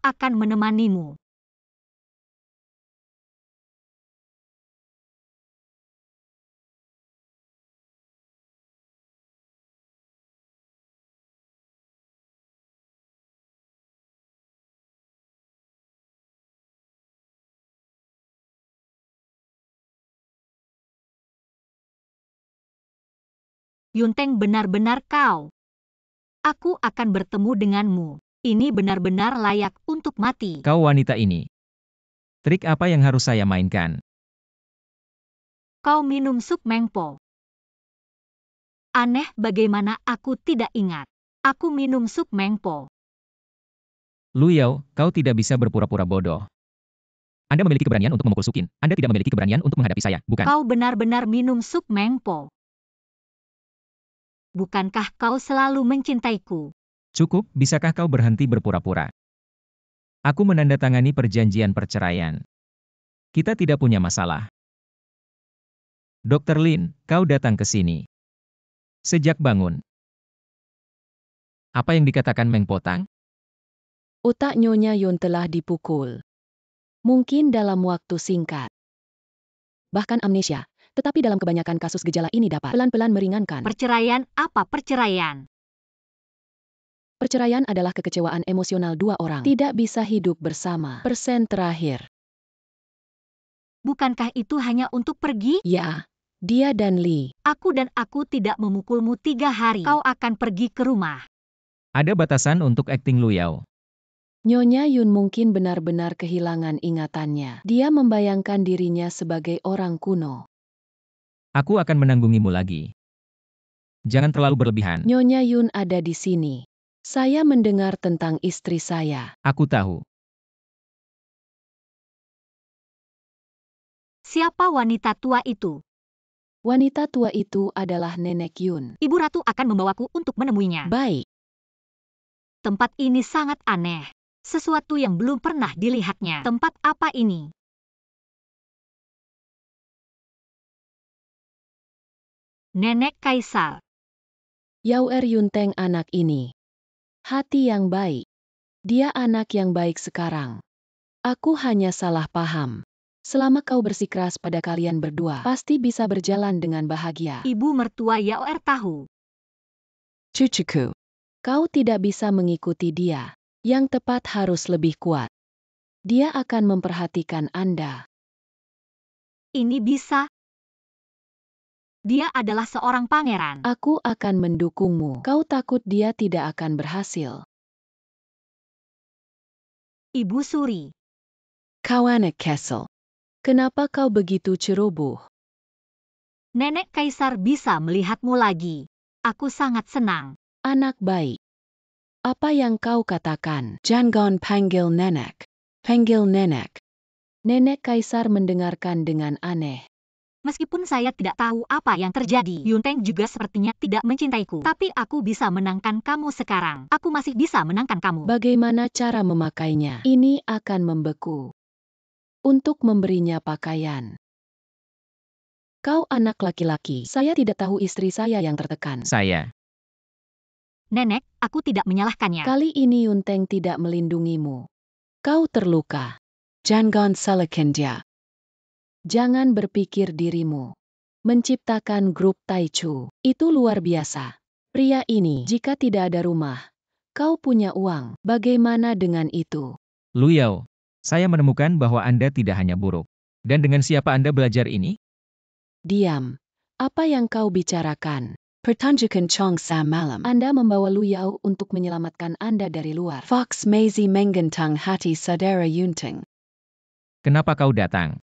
Akan menemanimu. Yunteng, benar-benar kau. Aku akan bertemu denganmu. Ini benar-benar layak untuk mati. Kau wanita ini. Trik apa yang harus saya mainkan? Kau minum sup mengpo. Aneh bagaimana aku tidak ingat. Aku minum sup mengpo. Lu Yao, kau tidak bisa berpura-pura bodoh. Anda memiliki keberanian untuk memukul Sukin. Anda tidak memiliki keberanian untuk menghadapi saya, bukan? Kau benar-benar minum sup mengpo. Bukankah kau selalu mencintaiku? Cukup, bisakah kau berhenti berpura-pura? Aku menandatangani perjanjian perceraian. Kita tidak punya masalah. Dr. Lin, kau datang ke sini. Sejak bangun. Apa yang dikatakan Meng Potang? Otak Nyonya Yun telah dipukul. Mungkin dalam waktu singkat. Bahkan amnesia, tetapi dalam kebanyakan kasus gejala ini dapat pelan-pelan meringankan. Perceraian apa perceraian? Perceraian adalah kekecewaan emosional dua orang. Tidak bisa hidup bersama. Persen terakhir. Bukankah itu hanya untuk pergi? Ya, dia dan Lee. Aku tidak memukulmu 3 hari. Kau akan pergi ke rumah. Ada batasan untuk akting Lu Yao. Nyonya Yun mungkin benar-benar kehilangan ingatannya. Dia membayangkan dirinya sebagai orang kuno. Aku akan menanggungimu lagi. Jangan terlalu berlebihan. Nyonya Yun ada di sini. Saya mendengar tentang istri saya. Aku tahu. Siapa wanita tua itu? Wanita tua itu adalah Nenek Yun. Ibu Ratu akan membawaku untuk menemuinya. Baik. Tempat ini sangat aneh. Sesuatu yang belum pernah dilihatnya. Tempat apa ini? Nenek Kaisar. Yao Yunteng anak ini. Hati yang baik. Dia anak yang baik sekarang. Aku hanya salah paham. Selama kau bersikeras pada kalian berdua, pasti bisa berjalan dengan bahagia. Ibu mertua Yao tahu. Cucuku. Kau tidak bisa mengikuti dia. Yang tepat harus lebih kuat. Dia akan memperhatikan Anda. Ini bisa. Dia adalah seorang pangeran. Aku akan mendukungmu. Kau takut dia tidak akan berhasil. Ibu Suri. Kawana Castle. Kenapa kau begitu ceroboh? Nenek Kaisar bisa melihatmu lagi. Aku sangat senang. Anak baik. Apa yang kau katakan? Jangan panggil nenek. Panggil nenek. Nenek Kaisar mendengarkan dengan aneh. Meskipun saya tidak tahu apa yang terjadi, Yunteng juga sepertinya tidak mencintaiku. Tapi aku bisa menangkan kamu sekarang. Aku masih bisa menangkan kamu. Bagaimana cara memakainya? Ini akan membeku. Untuk memberinya pakaian. Kau anak laki-laki. Saya tidak tahu istri saya yang tertekan. Saya. Nenek, aku tidak menyalahkannya. Kali ini Yunteng tidak melindungimu. Kau terluka. Jangan salahkan dia. Jangan berpikir dirimu. Menciptakan grup Taichu. Itu luar biasa. Pria ini, jika tidak ada rumah, kau punya uang. Bagaimana dengan itu? Lu Yao, saya menemukan bahwa Anda tidak hanya buruk. Dan dengan siapa Anda belajar ini? Diam. Apa yang kau bicarakan? Pertunjukan Chong Sa malam. Anda membawa Lu Yao untuk menyelamatkan Anda dari luar. Fox Maisie menggentang hati saudara Yunteng. Kenapa kau datang?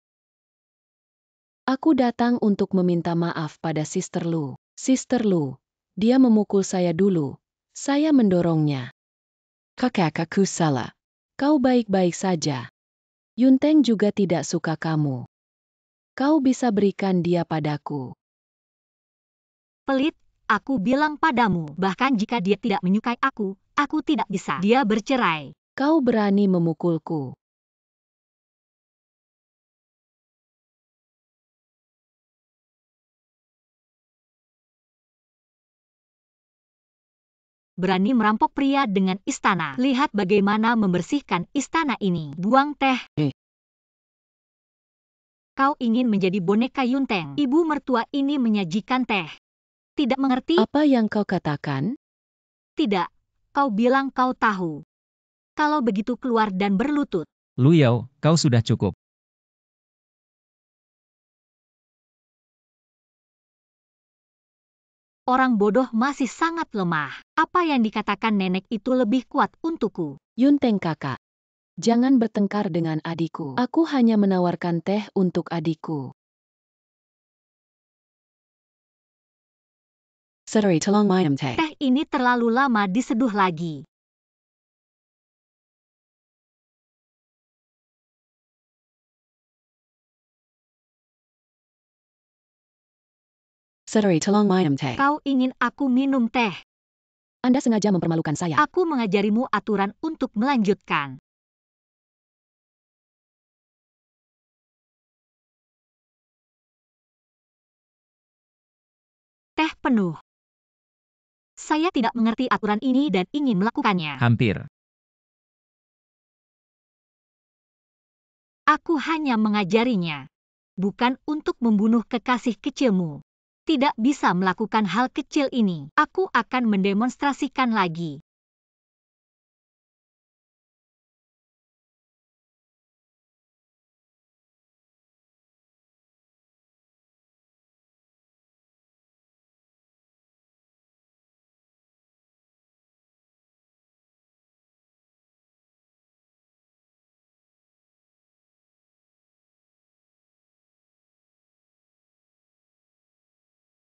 Aku datang untuk meminta maaf pada Sister Lu. Sister Lu, dia memukul saya dulu. Saya mendorongnya. Kakak, aku salah. Kau baik-baik saja. Yunteng juga tidak suka kamu. Kau bisa berikan dia padaku. Pelit, aku bilang padamu. Bahkan jika dia tidak menyukai aku tidak bisa. Dia bercerai. Kau berani memukulku. Berani merampok pria dengan istana. Lihat bagaimana membersihkan istana ini. Buang teh. Kau ingin menjadi boneka Yunteng. Ibu mertua ini menyajikan teh. Tidak mengerti? Apa yang kau katakan? Tidak. Kau bilang kau tahu. Kalau begitu keluar dan berlutut. Lu Yao, kau sudah cukup. Orang bodoh masih sangat lemah. Apa yang dikatakan nenek itu lebih kuat untukku. Yunteng kakak. Jangan bertengkar dengan adikku. Aku hanya menawarkan teh untuk adikku. Sorry, tolong minum teh. Teh ini terlalu lama diseduh lagi. Sorry, tolong minum teh. Kau ingin aku minum teh. Anda sengaja mempermalukan saya. Aku mengajarimu aturan untuk melanjutkan. Teh penuh. Saya tidak mengerti aturan ini dan ingin melakukannya. Hampir. Aku hanya mengajarinya. Bukan untuk membunuh kekasih kecilmu. Tidak bisa melakukan hal kecil ini. Aku akan mendemonstrasikan lagi.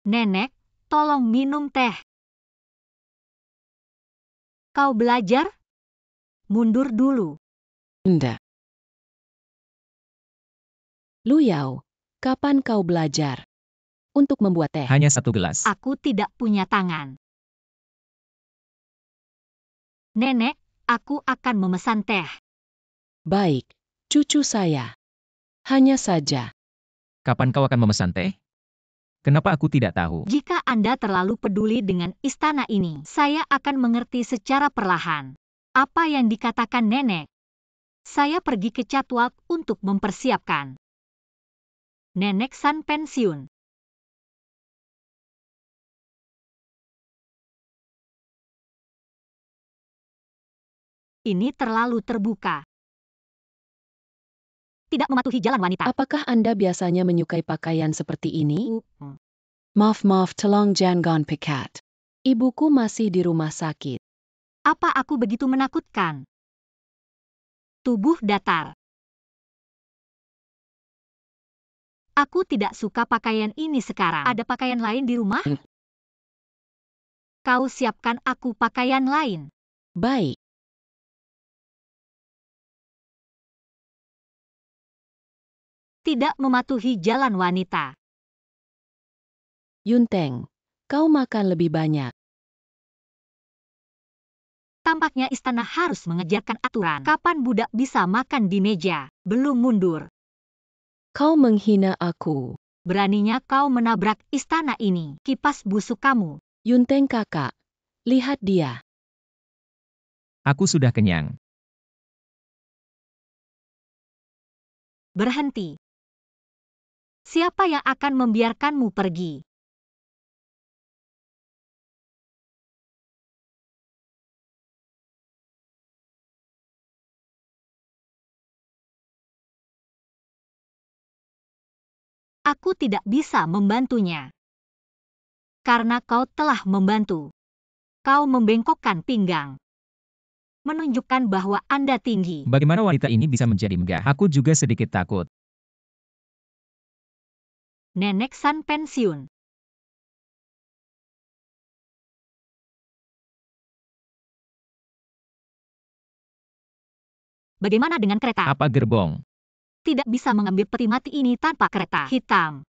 Nenek, tolong minum teh. Kau belajar? Mundur dulu. Anda. Lu Yao, kapan kau belajar untuk membuat teh? Hanya 1 gelas. Aku tidak punya tangan. Nenek, aku akan memesan teh. Baik, cucu saya. Hanya saja. Kapan kau akan memesan teh? Kenapa aku tidak tahu? Jika Anda terlalu peduli dengan istana ini, saya akan mengerti secara perlahan. Apa yang dikatakan nenek? Saya pergi ke Catwalk untuk mempersiapkan. Nenek San pensiun. Ini terlalu terbuka. Tidak mematuhi jalan wanita. Apakah Anda biasanya menyukai pakaian seperti ini? Maaf, tolong jangan pekat. Ibuku masih di rumah sakit. Apa aku begitu menakutkan? Tubuh datar. Aku tidak suka pakaian ini sekarang. Ada pakaian lain di rumah? Kau siapkan aku pakaian lain. Baik. Tidak mematuhi jalan wanita. Yunteng, kau makan lebih banyak. Tampaknya istana harus mengejarkan aturan. Kapan budak bisa makan di meja? Belum mundur. Kau menghina aku. Beraninya kau menabrak istana ini. Kipas busuk kamu. Yunteng kakak, lihat dia. Aku sudah kenyang. Berhenti. Siapa yang akan membiarkanmu pergi? Aku tidak bisa membantunya. Karena kau telah membantu. Kau membengkokkan pinggang. Menunjukkan bahwa Anda tinggi. Bagaimana wanita ini bisa menjadi megah? Aku juga sedikit takut. Nenek San pensiun. Bagaimana dengan kereta? Apa gerbong? Tidak bisa mengambil peti mati ini tanpa kereta hitam.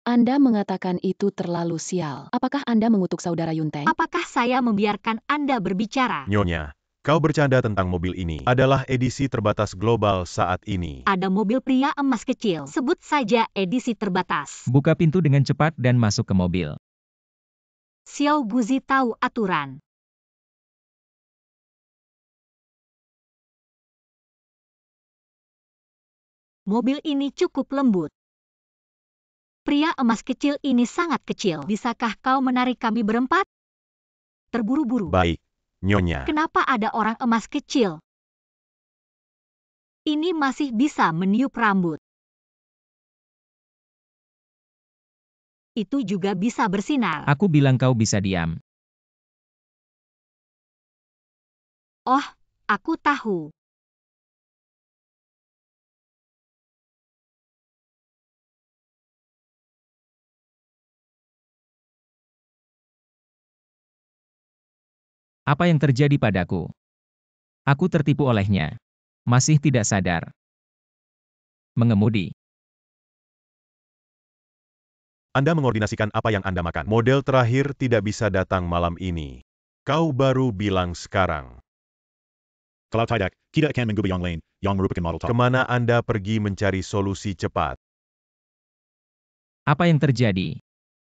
Anda mengatakan itu terlalu sial. Apakah Anda mengutuk saudara Yunteng? Apakah saya membiarkan Anda berbicara? Nyonya, kau bercanda tentang mobil ini. Adalah edisi terbatas global saat ini. Ada mobil pria emas kecil. Sebut saja edisi terbatas. Buka pintu dengan cepat dan masuk ke mobil. Xiao Guzi tahu aturan. Mobil ini cukup lembut. Pria emas kecil ini sangat kecil. Bisakah kau menarik kami berempat? Terburu-buru. Baik, Nyonya. Kenapa ada orang emas kecil? Ini masih bisa meniup rambut. Itu juga bisa bersinar. Aku bilang kau bisa diam. Oh, aku tahu. Apa yang terjadi padaku? Aku tertipu olehnya. Masih tidak sadar. Mengemudi. Anda mengordinasikan apa yang Anda makan. Model terakhir tidak bisa datang malam ini. Kau baru bilang sekarang. Kalau tidak, kita akan mengubah yang lain, yang merupakan model top. Kemana Anda pergi mencari solusi cepat? Apa yang terjadi?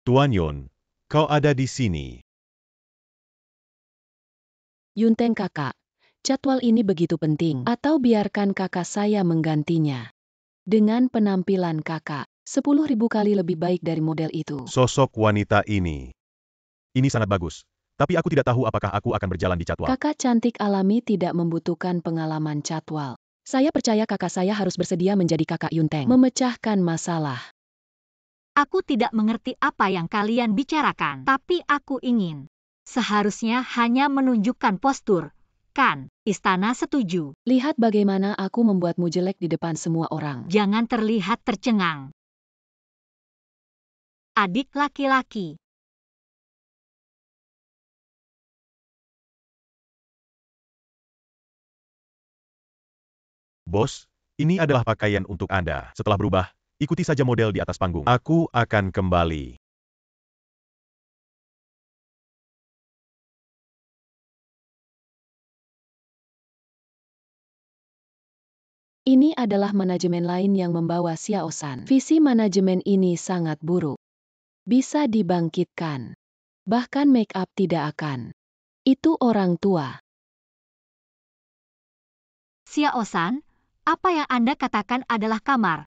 Tuan Yun, kau ada di sini. Yunteng kakak, jadwal ini begitu penting. Atau biarkan kakak saya menggantinya. Dengan penampilan kakak, 10.000 kali lebih baik dari model itu. Sosok wanita ini. Ini sangat bagus. Tapi aku tidak tahu apakah aku akan berjalan di jadwal. Kakak cantik alami tidak membutuhkan pengalaman jadwal. Saya percaya kakak saya harus bersedia menjadi kakak Yunteng. Memecahkan masalah. Aku tidak mengerti apa yang kalian bicarakan, tapi aku ingin. Seharusnya hanya menunjukkan postur. Kan, istana setuju. Lihat bagaimana aku membuatmu jelek di depan semua orang. Jangan terlihat tercengang. Adik laki-laki. Bos, ini adalah pakaian untuk Anda. Setelah berubah, ikuti saja model di atas panggung. Aku akan kembali. Ini adalah manajemen lain yang membawa Xiaosan. Visi manajemen ini sangat buruk. Bisa dibangkitkan. Bahkan make up tidak akan. Itu orang tua. Xiaosan, apa yang Anda katakan adalah kamar.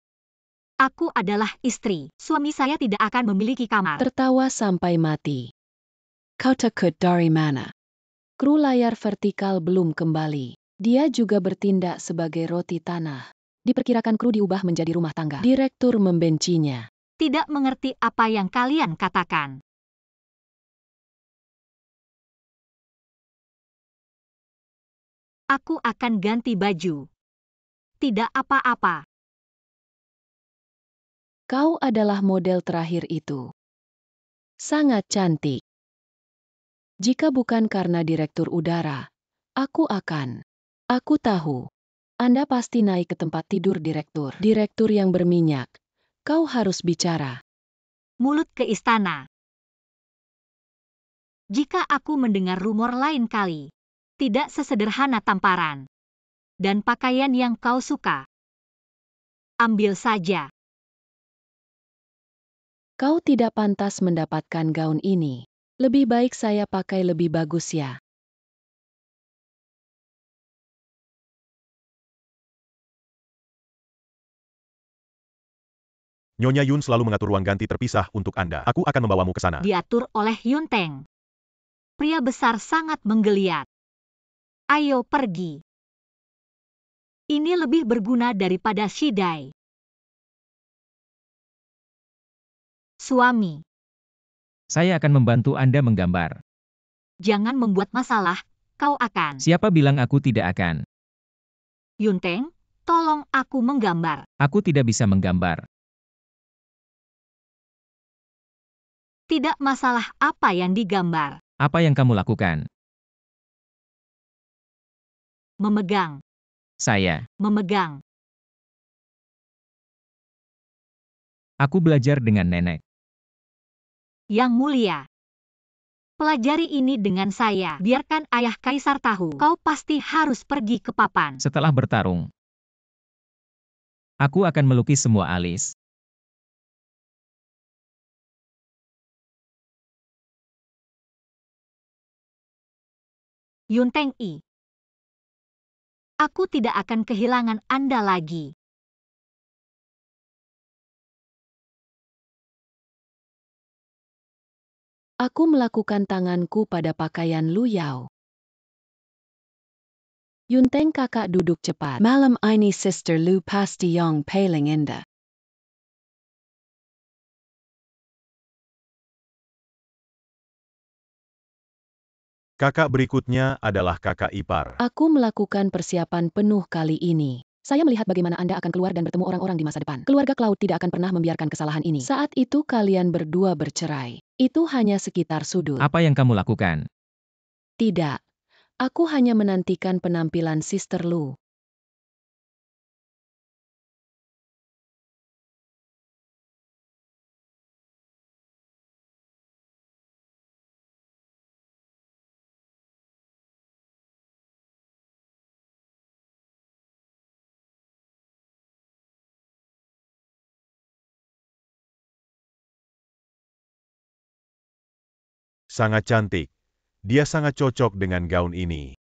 Aku adalah istri. Suami saya tidak akan memiliki kamar. Tertawa sampai mati. Kau takut dari mana? Kru layar vertikal belum kembali. Dia juga bertindak sebagai roti tanah. Diperkirakan kru diubah menjadi rumah tangga. Direktur membencinya. Tidak mengerti apa yang kalian katakan. Aku akan ganti baju. Tidak apa-apa. Kau adalah model terakhir itu. Sangat cantik. Jika bukan karena direktur udara, aku akan. Aku tahu. Anda pasti naik ke tempat tidur direktur. Direktur yang berminyak. Kau harus bicara. Mulut ke istana. Jika aku mendengar rumor lain kali, tidak sesederhana tamparan. Dan pakaian yang kau suka. Ambil saja. Kau tidak pantas mendapatkan gaun ini. Lebih baik saya pakai lebih bagus ya. Nyonya Yun selalu mengatur ruang ganti terpisah untuk Anda. Aku akan membawamu ke sana. Diatur oleh Yunteng. Pria besar sangat menggeliat. Ayo pergi. Ini lebih berguna daripada Shidai. Suami, Saya akan membantu Anda menggambar. jangan membuat masalah, kau akan. Siapa bilang aku tidak akan? Yunteng, tolong aku menggambar. Aku tidak bisa menggambar. Tidak masalah apa yang digambar. Apa yang kamu lakukan? Memegang, Saya. memegang. Aku belajar dengan nenek. Yang mulia. Pelajari ini dengan saya. Biarkan ayah kaisar tahu. Kau pasti harus pergi ke papan. Setelah bertarung, aku akan melukis semua alis. Yunteng I. Aku tidak akan kehilangan Anda lagi. Aku melakukan tanganku pada pakaian Lu Yao. Yunteng kakak duduk cepat. Malam ini Sister Lu pasti yang paling indah. Kakak berikutnya adalah kakak ipar. Aku melakukan persiapan penuh kali ini. Saya melihat bagaimana Anda akan keluar dan bertemu orang-orang di masa depan. Keluarga Cloud tidak akan pernah membiarkan kesalahan ini. Saat itu kalian berdua bercerai. Itu hanya sekitar sudut. Apa yang kamu lakukan? Tidak. Aku hanya menantikan penampilan Sister Lu. Sangat cantik. Dia sangat cocok dengan gaun ini.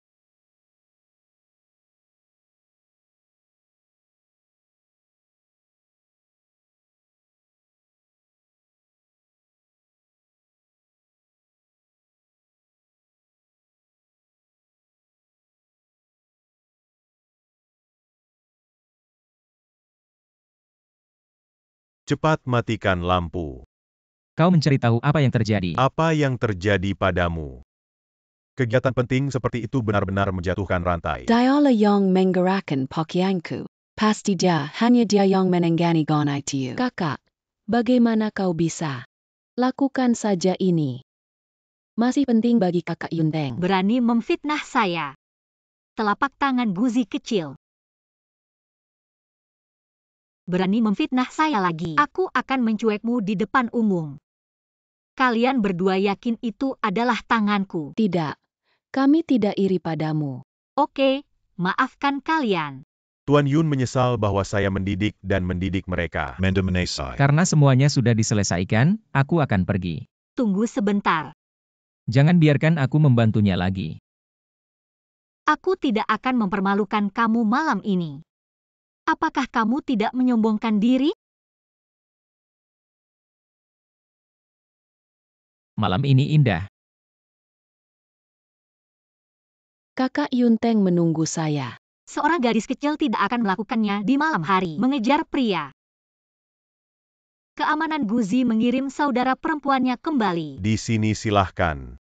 Cepat matikan lampu. Kau mencari tahu apa yang terjadi. Apa yang terjadi padamu? Kegiatan penting seperti itu benar-benar menjatuhkan rantai. Dialah yang menggerakkan pakaianku. Pasti hanya dia yang menenggani gonai tiu. Kakak, bagaimana kau bisa? Lakukan saja ini. Masih penting bagi kakak Yunteng. Berani memfitnah saya. Telapak tangan guzi kecil. Berani memfitnah saya lagi. Aku akan mencuekmu di depan umum. Kalian berdua yakin itu adalah tanganku? Tidak. Kami tidak iri padamu. Oke, maafkan kalian. Tuan Yun menyesal bahwa saya mendidik dan mendidik mereka. Menda Menesai. Karena semuanya sudah diselesaikan, aku akan pergi. Tunggu sebentar. Jangan biarkan aku membantunya lagi. Aku tidak akan mempermalukan kamu malam ini. Apakah kamu tidak menyombongkan diri? Malam ini indah. Kakak Yunteng menunggu saya. Seorang gadis kecil tidak akan melakukannya di malam hari. Mengejar pria. Keamanan Guzi mengirim saudara perempuannya kembali. Di sini silahkan.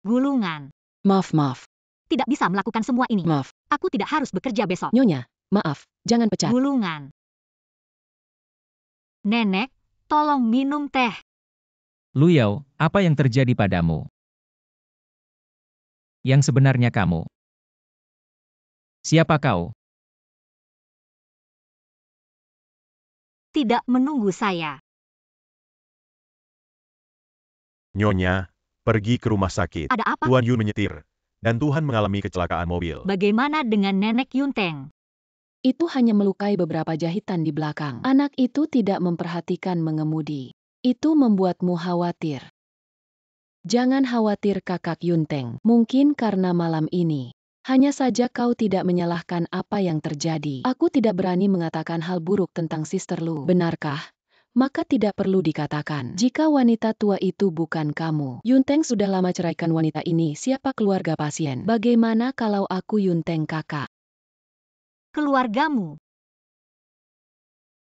Gulungan. Maaf. Tidak bisa melakukan semua ini. Maaf. Aku tidak harus bekerja besok. Nyonya, maaf. Jangan pecat. Gulungan. Nenek, tolong minum teh. Lu Yao, apa yang terjadi padamu? Yang sebenarnya kamu. Siapa kau? Tidak menunggu saya. Nyonya, pergi ke rumah sakit. Ada apa? Tuan Yun menyetir, dan Tuhan mengalami kecelakaan mobil. Bagaimana dengan Nenek Yunteng? Itu hanya melukai beberapa jahitan di belakang. Anak itu tidak memperhatikan mengemudi. Itu membuatmu khawatir. Jangan khawatir kakak Yunteng. Mungkin karena malam ini. Hanya saja kau tidak menyalahkan apa yang terjadi. Aku tidak berani mengatakan hal buruk tentang Sister Lu. Benarkah? Maka tidak perlu dikatakan. Jika wanita tua itu bukan kamu. Yunteng sudah lama ceraikan wanita ini. Siapa keluarga pasien? Bagaimana kalau aku Yunteng kakak? Keluargamu.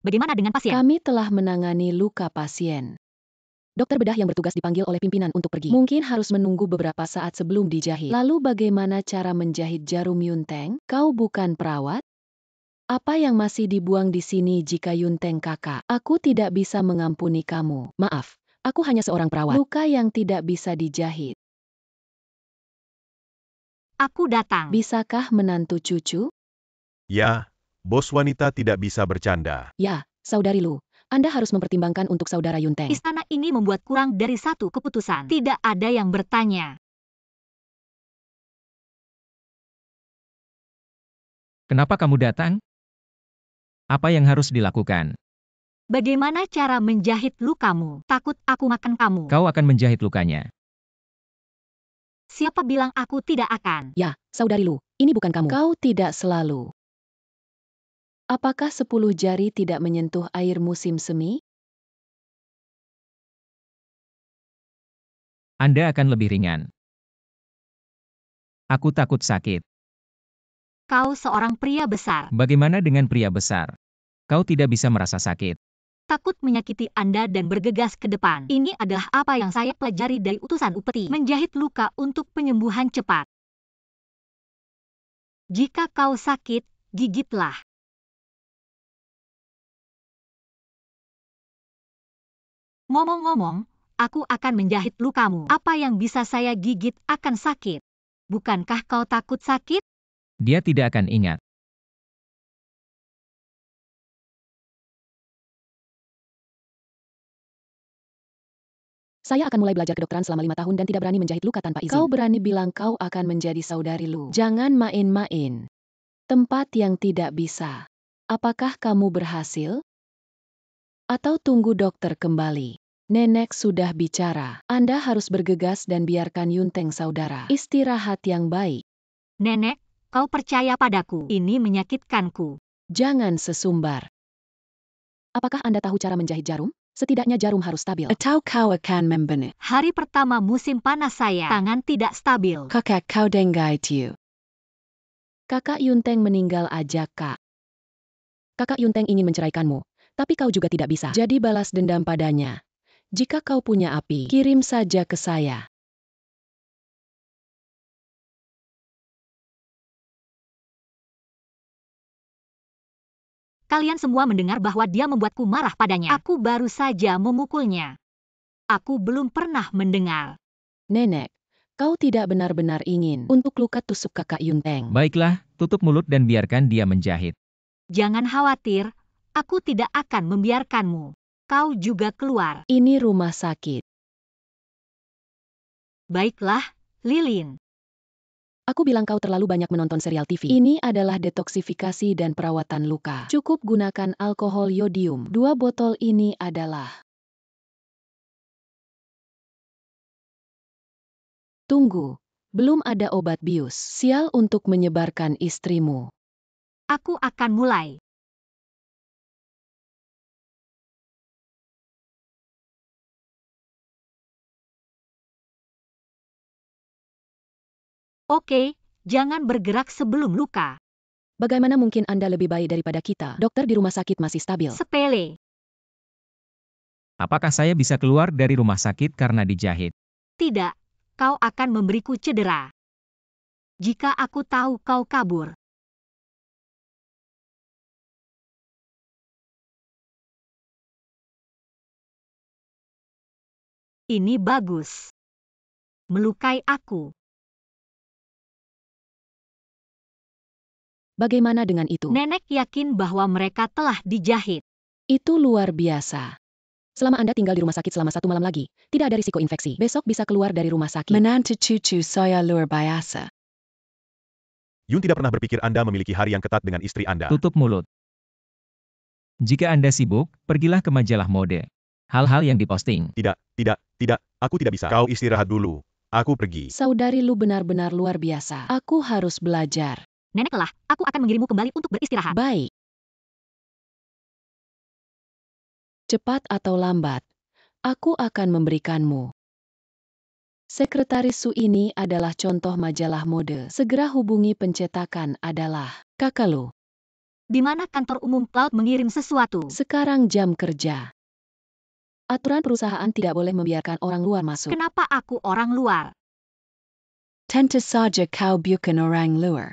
Bagaimana dengan pasien? Kami telah menangani luka pasien. Dokter bedah yang bertugas dipanggil oleh pimpinan untuk pergi. Mungkin harus menunggu beberapa saat sebelum dijahit. Lalu bagaimana cara menjahit jarum Yunteng? Kau bukan perawat? Apa yang masih dibuang di sini jika Yunteng kakak? Aku tidak bisa mengampuni kamu. Maaf, aku hanya seorang perawat. Luka yang tidak bisa dijahit. Aku datang. Bisakah menantu cucu? Ya, bos wanita tidak bisa bercanda. Ya, saudari Lu. Anda harus mempertimbangkan untuk saudara Yunteng. Istana ini membuat kurang dari satu keputusan. Tidak ada yang bertanya. Kenapa kamu datang? Apa yang harus dilakukan? Bagaimana cara menjahit lukamu? Takut aku makan kamu. Kau akan menjahit lukanya. Siapa bilang aku tidak akan? Ya, saudari Lu, ini bukan kamu. Kau tidak selalu. Apakah 10 jari tidak menyentuh air musim semi? Anda akan lebih ringan. Aku takut sakit. Kau seorang pria besar. Bagaimana dengan pria besar? Kau tidak bisa merasa sakit. Takut menyakiti Anda dan bergegas ke depan. Ini adalah apa yang saya pelajari dari utusan upeti. Menjahit luka untuk penyembuhan cepat. Jika kau sakit, gigitlah. Ngomong-ngomong, aku akan menjahit lukamu. Apa yang bisa saya gigit akan sakit. Bukankah kau takut sakit? Dia tidak akan ingat. Saya akan mulai belajar kedokteran selama 5 tahun dan tidak berani menjahit luka tanpa izin. Kau berani bilang kau akan menjadi saudari Lu. Jangan main-main. Tempat yang tidak bisa. Apakah kamu berhasil? Atau tunggu dokter kembali? Nenek sudah bicara. Anda harus bergegas dan biarkan Yunteng saudara istirahat yang baik. Nenek, kau percaya padaku. Ini menyakitkanku. Jangan sesumbar. Apakah Anda tahu cara menjahit jarum? Setidaknya jarum harus stabil. Atau kau akan membenek. Hari pertama musim panas saya, tangan tidak stabil. Kakak kau dengai tiu. Kakak Yunteng meninggal aja kak. Kakak Yunteng ingin menceraikanmu, tapi kau juga tidak bisa. Jadi balas dendam padanya. Jika kau punya api, kirim saja ke saya. Kalian semua mendengar bahwa dia membuatku marah padanya. Aku baru saja memukulnya. Aku belum pernah mendengar. Nenek, kau tidak benar-benar ingin untuk luka tusuk kakak Yunteng. Baiklah, tutup mulut dan biarkan dia menjahit. Jangan khawatir, aku tidak akan membiarkanmu. Kau juga keluar. Ini rumah sakit. Baiklah, Lilin. Aku bilang kau terlalu banyak menonton serial TV. Ini adalah detoksifikasi dan perawatan luka. Cukup gunakan alkohol yodium. 2 botol ini adalah... Tunggu, belum ada obat bius. Sial untuk menyebarkan istrimu. Aku akan mulai. Oke, jangan bergerak sebelum luka. Bagaimana mungkin Anda lebih baik daripada kita? Dokter di rumah sakit masih stabil. Sepele. Apakah saya bisa keluar dari rumah sakit karena dijahit? Tidak, kau akan memberiku cedera. Jika aku tahu kau kabur. Ini bagus. Melukai aku. Bagaimana dengan itu? Nenek yakin bahwa mereka telah dijahit. Itu luar biasa. Selama Anda tinggal di rumah sakit selama 1 malam lagi, tidak ada risiko infeksi. Besok bisa keluar dari rumah sakit. Menantu cucu saya luar biasa. Yun tidak pernah berpikir Anda memiliki hari yang ketat dengan istri Anda. Tutup mulut. Jika Anda sibuk, pergilah ke majalah mode. Hal-hal yang diposting. Tidak, aku tidak bisa. Kau istirahat dulu. Aku pergi. Saudari Lu benar-benar luar biasa. Aku harus belajar. Nenek lelah, aku akan mengirimmu kembali untuk beristirahat. Baik. Cepat atau lambat, aku akan memberikanmu. Sekretaris Su ini adalah contoh majalah mode. Segera hubungi pencetakan adalah Kakak Lu. Di mana kantor umum Cloud mengirim sesuatu? Sekarang jam kerja. Aturan perusahaan tidak boleh membiarkan orang luar masuk. Kenapa aku orang luar? Tentu saja kau bukan orang luar.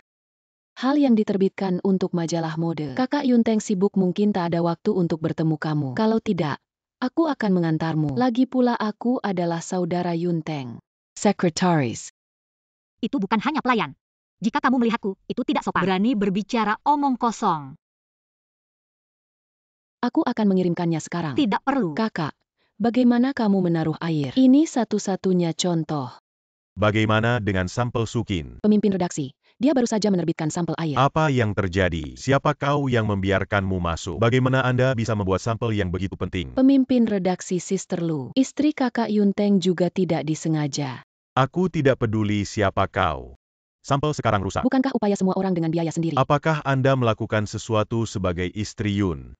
Hal yang diterbitkan untuk majalah mode. Kakak Yunteng sibuk mungkin tak ada waktu untuk bertemu kamu. Kalau tidak, aku akan mengantarmu. Lagi pula aku adalah saudara Yunteng. Sekretaris. Itu bukan hanya pelayan. Jika kamu melihatku, itu tidak sopan. Berani berbicara omong kosong. Aku akan mengirimkannya sekarang. Tidak perlu. Kakak, bagaimana kamu menaruh air? Ini satu-satunya contoh. Bagaimana dengan sampel Sukin? Pemimpin redaksi, Dia baru saja menerbitkan sampel air. Apa yang terjadi? Siapa kau yang membiarkanmu masuk? Bagaimana Anda bisa membuat sampel yang begitu penting? Pemimpin redaksi Sister Lu, istri kakak Yunteng juga tidak disengaja. Aku tidak peduli siapa kau. Sampel sekarang rusak. Bukankah upaya semua orang dengan biaya sendiri? Apakah Anda melakukan sesuatu sebagai istri Yun?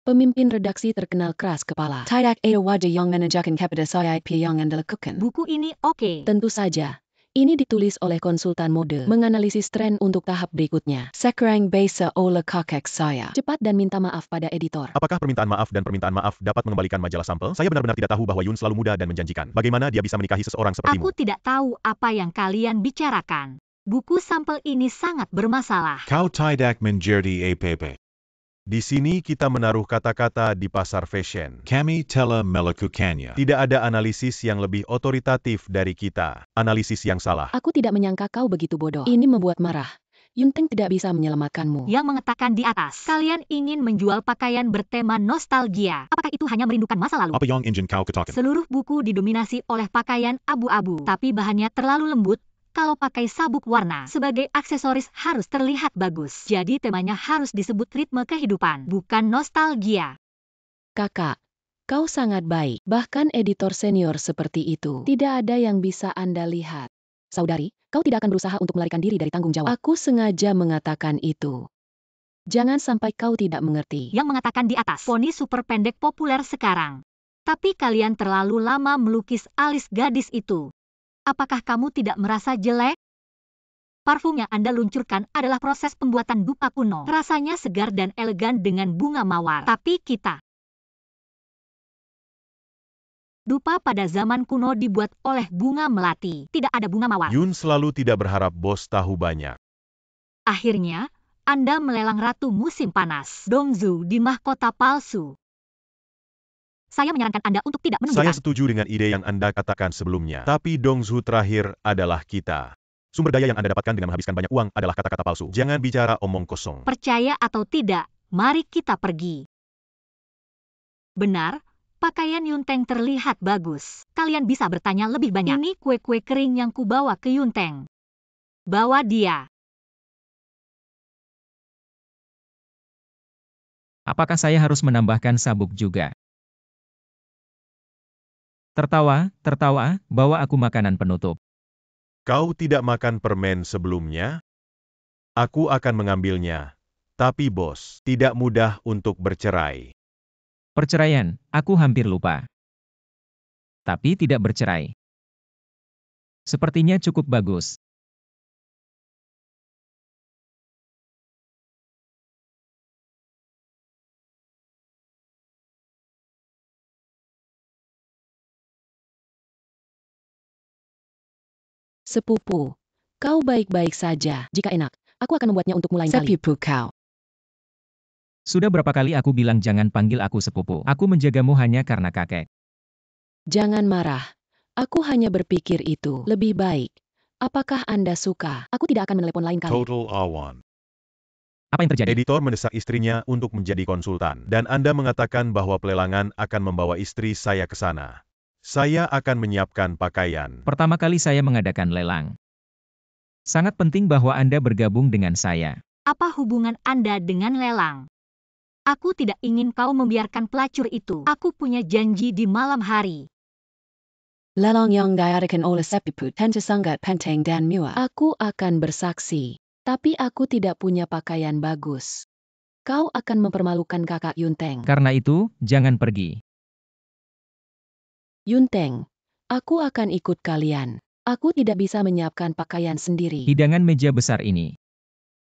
Pemimpin redaksi terkenal keras kepala. Tidak ada wajah yang menunjukkan kepada saya apa yang Anda lakukan. Buku ini oke. Tentu saja. Ini ditulis oleh konsultan mode, menganalisis tren untuk tahap berikutnya. Sekarang bisa oleh kakek saya. Cepat dan minta maaf pada editor. Apakah permintaan maaf dan permintaan maaf dapat mengembalikan majalah sampel? Saya benar-benar tidak tahu bahwa Yun selalu muda dan menjanjikan. Bagaimana dia bisa menikahi seseorang sepertimu? Aku tidak tahu apa yang kalian bicarakan. Buku sampel ini sangat bermasalah. Kau tidak menjadi APP. Di sini kita menaruh kata-kata di pasar fashion. Kami telah melakukannya. Tidak ada analisis yang lebih otoritatif dari kita. Analisis yang salah. Aku tidak menyangka kau begitu bodoh. Ini membuat marah. Yunteng tidak bisa menyelamatkanmu. Yang mengatakan di atas, kalian ingin menjual pakaian bertema nostalgia. Apakah itu hanya merindukan masa lalu? Apa yang ingin kau katakan? Seluruh buku didominasi oleh pakaian abu-abu, tapi bahannya terlalu lembut. Kalau pakai sabuk warna sebagai aksesoris harus terlihat bagus. Jadi temanya harus disebut ritme kehidupan, bukan nostalgia. Kakak, kau sangat baik. Bahkan editor senior seperti itu. Tidak ada yang bisa Anda lihat. Saudari, kau tidak akan berusaha untuk melarikan diri dari tanggung jawab. Aku sengaja mengatakan itu. Jangan sampai kau tidak mengerti. Yang mengatakan di atas, poni super pendek populer sekarang. Tapi kalian terlalu lama melukis alis gadis itu. Apakah kamu tidak merasa jelek? Parfum yang Anda luncurkan adalah proses pembuatan dupa kuno. Rasanya segar dan elegan dengan bunga mawar. Tapi kita. Dupa pada zaman kuno dibuat oleh bunga melati. Tidak ada bunga mawar. Yun selalu tidak berharap bos tahu banyak. Akhirnya, Anda melelang ratu musim panas. Dongzu di mahkota palsu. Saya menyarankan Anda untuk tidak menunjukkan. Saya setuju dengan ide yang Anda katakan sebelumnya. Tapi Dongzu terakhir adalah kita. Sumber daya yang Anda dapatkan dengan menghabiskan banyak uang adalah kata-kata palsu. Jangan bicara omong kosong. Percaya atau tidak, mari kita pergi. Benar, pakaian Yunteng terlihat bagus. Kalian bisa bertanya lebih banyak. Ini kue-kue kering yang kubawa ke Yunteng. Bawa dia. Apakah saya harus menambahkan sabuk juga? Tertawa, bawa aku makanan penutup. Kau tidak makan permen sebelumnya? Aku akan mengambilnya. Tapi bos, tidak mudah untuk bercerai. Perceraian, aku hampir lupa. Tapi tidak bercerai. Sepertinya cukup bagus. Sepupu, kau baik-baik saja. Jika enak, aku akan membuatnya untukmu lain kali. Sepupu kau. Sudah berapa kali aku bilang jangan panggil aku sepupu. Aku menjagamu hanya karena kakek. Jangan marah. Aku hanya berpikir itu lebih baik. Apakah Anda suka? Aku tidak akan menelepon lain kali. Total awan. Apa yang terjadi? Editor mendesak istrinya untuk menjadi konsultan. Dan Anda mengatakan bahwa pelelangan akan membawa istri saya ke sana. Saya akan menyiapkan pakaian. Pertama kali saya mengadakan lelang. Sangat penting bahwa Anda bergabung dengan saya. Apa hubungan Anda dengan lelang? Aku tidak ingin kau membiarkan pelacur itu. Aku punya janji di malam hari. Lelang yang diadakan oleh sepupu tentu sangat penting dan mewah. Aku akan bersaksi. Tapi aku tidak punya pakaian bagus. Kau akan mempermalukan kakak Yunteng. Karena itu, jangan pergi. Yunteng, aku akan ikut kalian. Aku tidak bisa menyiapkan pakaian sendiri. Hidangan meja besar ini.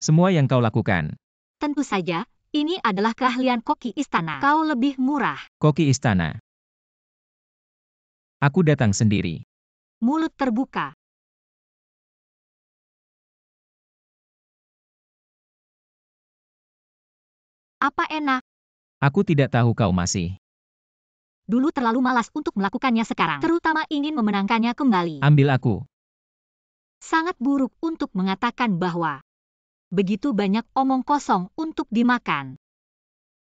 Semua yang kau lakukan. Tentu saja, ini adalah keahlian koki istana. Kau lebih murah. Koki istana. Aku datang sendiri. Mulut terbuka. Apa enak? Aku tidak tahu kau masih. Dulu terlalu malas untuk melakukannya sekarang. Terutama ingin memenangkannya kembali. Ambil aku. Sangat buruk untuk mengatakan bahwa begitu banyak omong kosong untuk dimakan.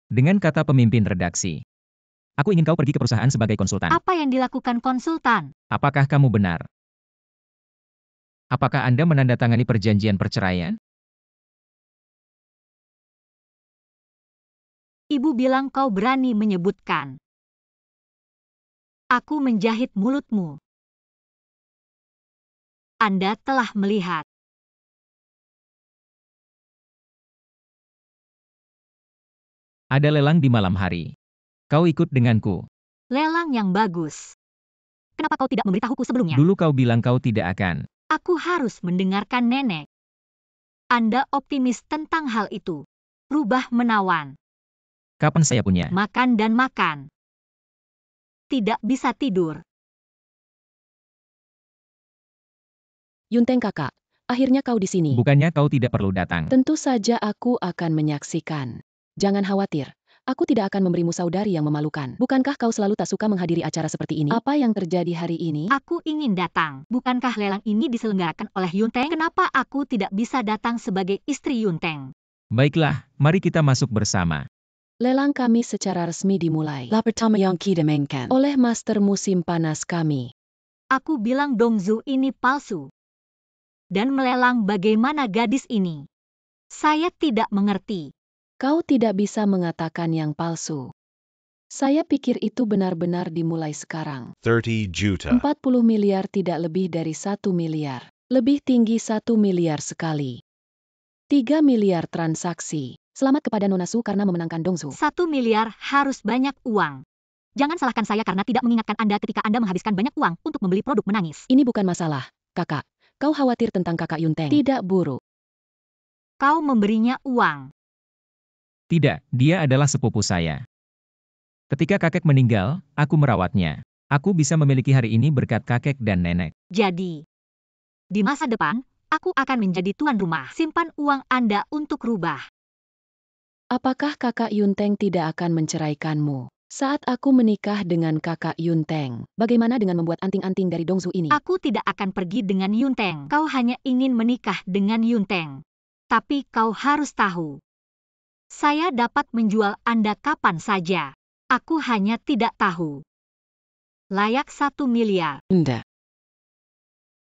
Dengan kata pemimpin redaksi. Aku ingin kau pergi ke perusahaan sebagai konsultan. Apa yang dilakukan konsultan? Apakah kamu benar? Apakah Anda menandatangani perjanjian perceraian? Ibu bilang kau berani menyebutkan. Aku menjahit mulutmu. Anda telah melihat. Ada lelang di malam hari. Kau ikut denganku. Lelang yang bagus. Kenapa kau tidak memberitahuku sebelumnya? Dulu kau bilang kau tidak akan. Aku harus mendengarkan nenek. Anda optimis tentang hal itu. Rubah menawan. Kapan saya punya? Makan dan makan. Tidak bisa tidur. Yunteng kakak, akhirnya kau di sini. Bukannya kau tidak perlu datang. Tentu saja aku akan menyaksikan. Jangan khawatir, aku tidak akan memberimu saudari yang memalukan. Bukankah kau selalu tak suka menghadiri acara seperti ini? Apa yang terjadi hari ini? Aku ingin datang. Bukankah lelang ini diselenggarakan oleh Yunteng? Kenapa aku tidak bisa datang sebagai istri Yunteng? Baiklah, mari kita masuk bersama. Lelang kami secara resmi dimulai. La pertama yang dimainkan oleh master musim panas kami. Aku bilang Dongzu ini palsu. Dan melelang bagaimana gadis ini. Saya tidak mengerti. Kau tidak bisa mengatakan yang palsu. Saya pikir itu benar-benar dimulai sekarang. 30 juta. 40 miliar tidak lebih dari 1 miliar. Lebih tinggi 1 miliar sekali. 3 miliar transaksi. Selamat kepada Nona Su karena memenangkan Dongzu. 1 miliar harus banyak uang. Jangan salahkan saya karena tidak mengingatkan Anda ketika Anda menghabiskan banyak uang untuk membeli produk menangis. Ini bukan masalah, kakak. Kau khawatir tentang kakak Yunteng. Tidak buruk. Kau memberinya uang. Tidak, dia adalah sepupu saya. Ketika kakek meninggal, aku merawatnya. Aku bisa memiliki hari ini berkat kakek dan nenek. Jadi, di masa depan, aku akan menjadi tuan rumah. Simpan uang Anda untuk rubah. Apakah kakak Yunteng tidak akan menceraikanmu? Saat aku menikah dengan kakak Yunteng, bagaimana dengan membuat anting-anting dari Dongzu ini? Aku tidak akan pergi dengan Yunteng. Kau hanya ingin menikah dengan Yunteng. Tapi kau harus tahu. Saya dapat menjual Anda kapan saja. Aku hanya tidak tahu. Layak 1 miliar. Anda.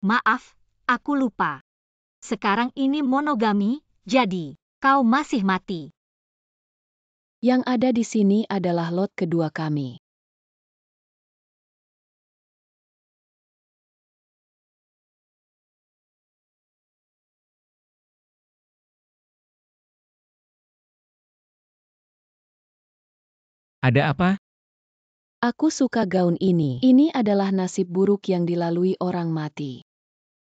Maaf, aku lupa. Sekarang ini monogami, jadi kau masih mati. Yang ada di sini adalah lot kedua kami. Ada apa? Aku suka gaun ini. Ini adalah nasib buruk yang dilalui orang mati.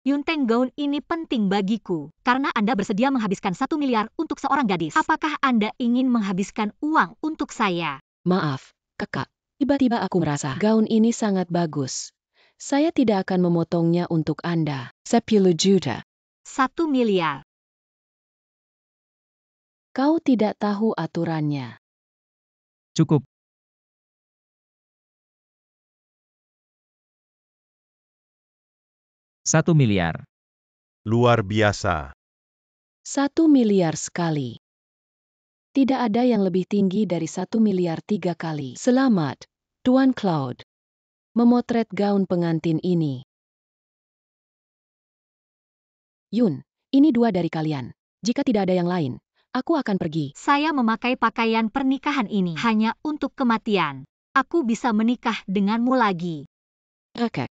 Yunteng, gaun ini penting bagiku, karena Anda bersedia menghabiskan 1 miliar untuk seorang gadis. Apakah Anda ingin menghabiskan uang untuk saya? Maaf, kakak. Tiba-tiba aku merasa gaun ini sangat bagus. Saya tidak akan memotongnya untuk Anda. 10 juta. 1 miliar. Kau tidak tahu aturannya. Cukup. Satu miliar. Luar biasa. 1 miliar sekali. Tidak ada yang lebih tinggi dari 1 miliar 3 kali. Selamat, Tuan Cloud. Memotret gaun pengantin ini. Yun, ini 2 dari kalian. Jika tidak ada yang lain, aku akan pergi. Saya memakai pakaian pernikahan ini hanya untuk kematian. Aku bisa menikah denganmu lagi. Kakak.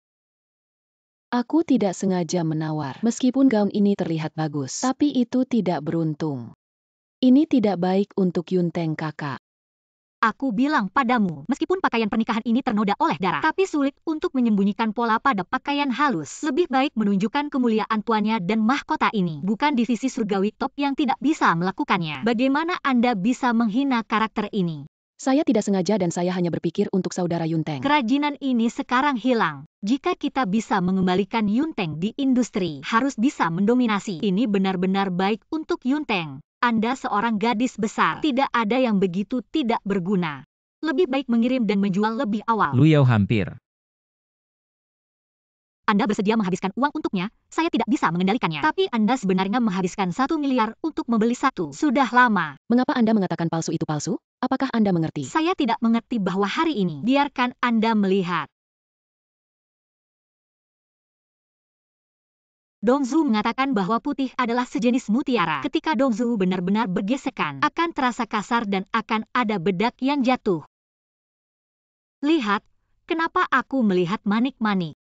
Aku tidak sengaja menawar. Meskipun gaun ini terlihat bagus, tapi itu tidak beruntung. Ini tidak baik untuk Yunteng kakak. Aku bilang padamu, meskipun pakaian pernikahan ini ternoda oleh darah, tapi sulit untuk menyembunyikan pola pada pakaian halus. Lebih baik menunjukkan kemuliaan tuannya dan mahkota ini, bukan divisi surgawi top yang tidak bisa melakukannya. Bagaimana Anda bisa menghina karakter ini? Saya tidak sengaja dan saya hanya berpikir untuk saudara Yunteng. Kerajinan ini sekarang hilang. Jika kita bisa mengembalikan Yunteng di industri, harus bisa mendominasi. Ini benar-benar baik untuk Yunteng. Anda seorang gadis besar. Tidak ada yang begitu tidak berguna. Lebih baik mengirim dan menjual lebih awal. Lu Yao hampir. Anda bersedia menghabiskan uang untuknya, saya tidak bisa mengendalikannya. Tapi Anda sebenarnya menghabiskan 1 miliar untuk membeli satu. Sudah lama. Mengapa Anda mengatakan palsu itu palsu? Apakah Anda mengerti? Saya tidak mengerti bahwa hari ini. Biarkan Anda melihat. Dongzu mengatakan bahwa putih adalah sejenis mutiara. Ketika Dongzu benar-benar bergesekan, akan terasa kasar dan akan ada bedak yang jatuh. Lihat, kenapa aku melihat manik-manik?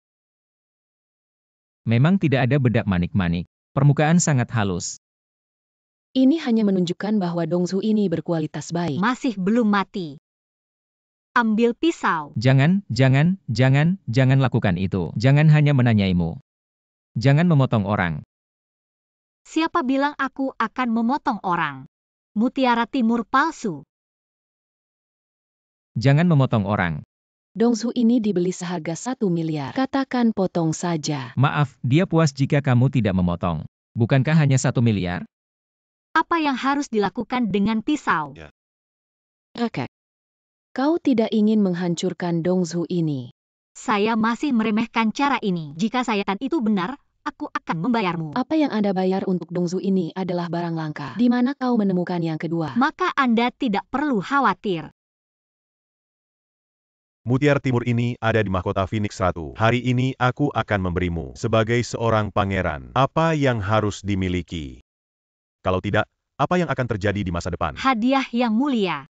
Memang tidak ada bedak manik-manik. Permukaan sangat halus. Ini hanya menunjukkan bahwa Dongzu ini berkualitas baik. Masih belum mati. Ambil pisau. Jangan lakukan itu. Jangan hanya menanyaimu. Jangan memotong orang. Siapa bilang aku akan memotong orang? Mutiara Timur palsu. Jangan memotong orang. Dongzu ini dibeli seharga 1 miliar. Katakan potong saja. Maaf, dia puas jika kamu tidak memotong. Bukankah hanya 1 miliar? Apa yang harus dilakukan dengan pisau? Kakek, kau tidak ingin menghancurkan Dongzu ini. Saya masih meremehkan cara ini. Jika sayatan itu benar, aku akan membayarmu. Apa yang Anda bayar untuk Dongzu ini adalah barang langka. Di mana kau menemukan yang kedua? Maka Anda tidak perlu khawatir. Mutiara Timur ini ada di mahkota Phoenix Ratu. Hari ini aku akan memberimu sebagai seorang pangeran apa yang harus dimiliki. Kalau tidak, apa yang akan terjadi di masa depan? Hadiah yang mulia.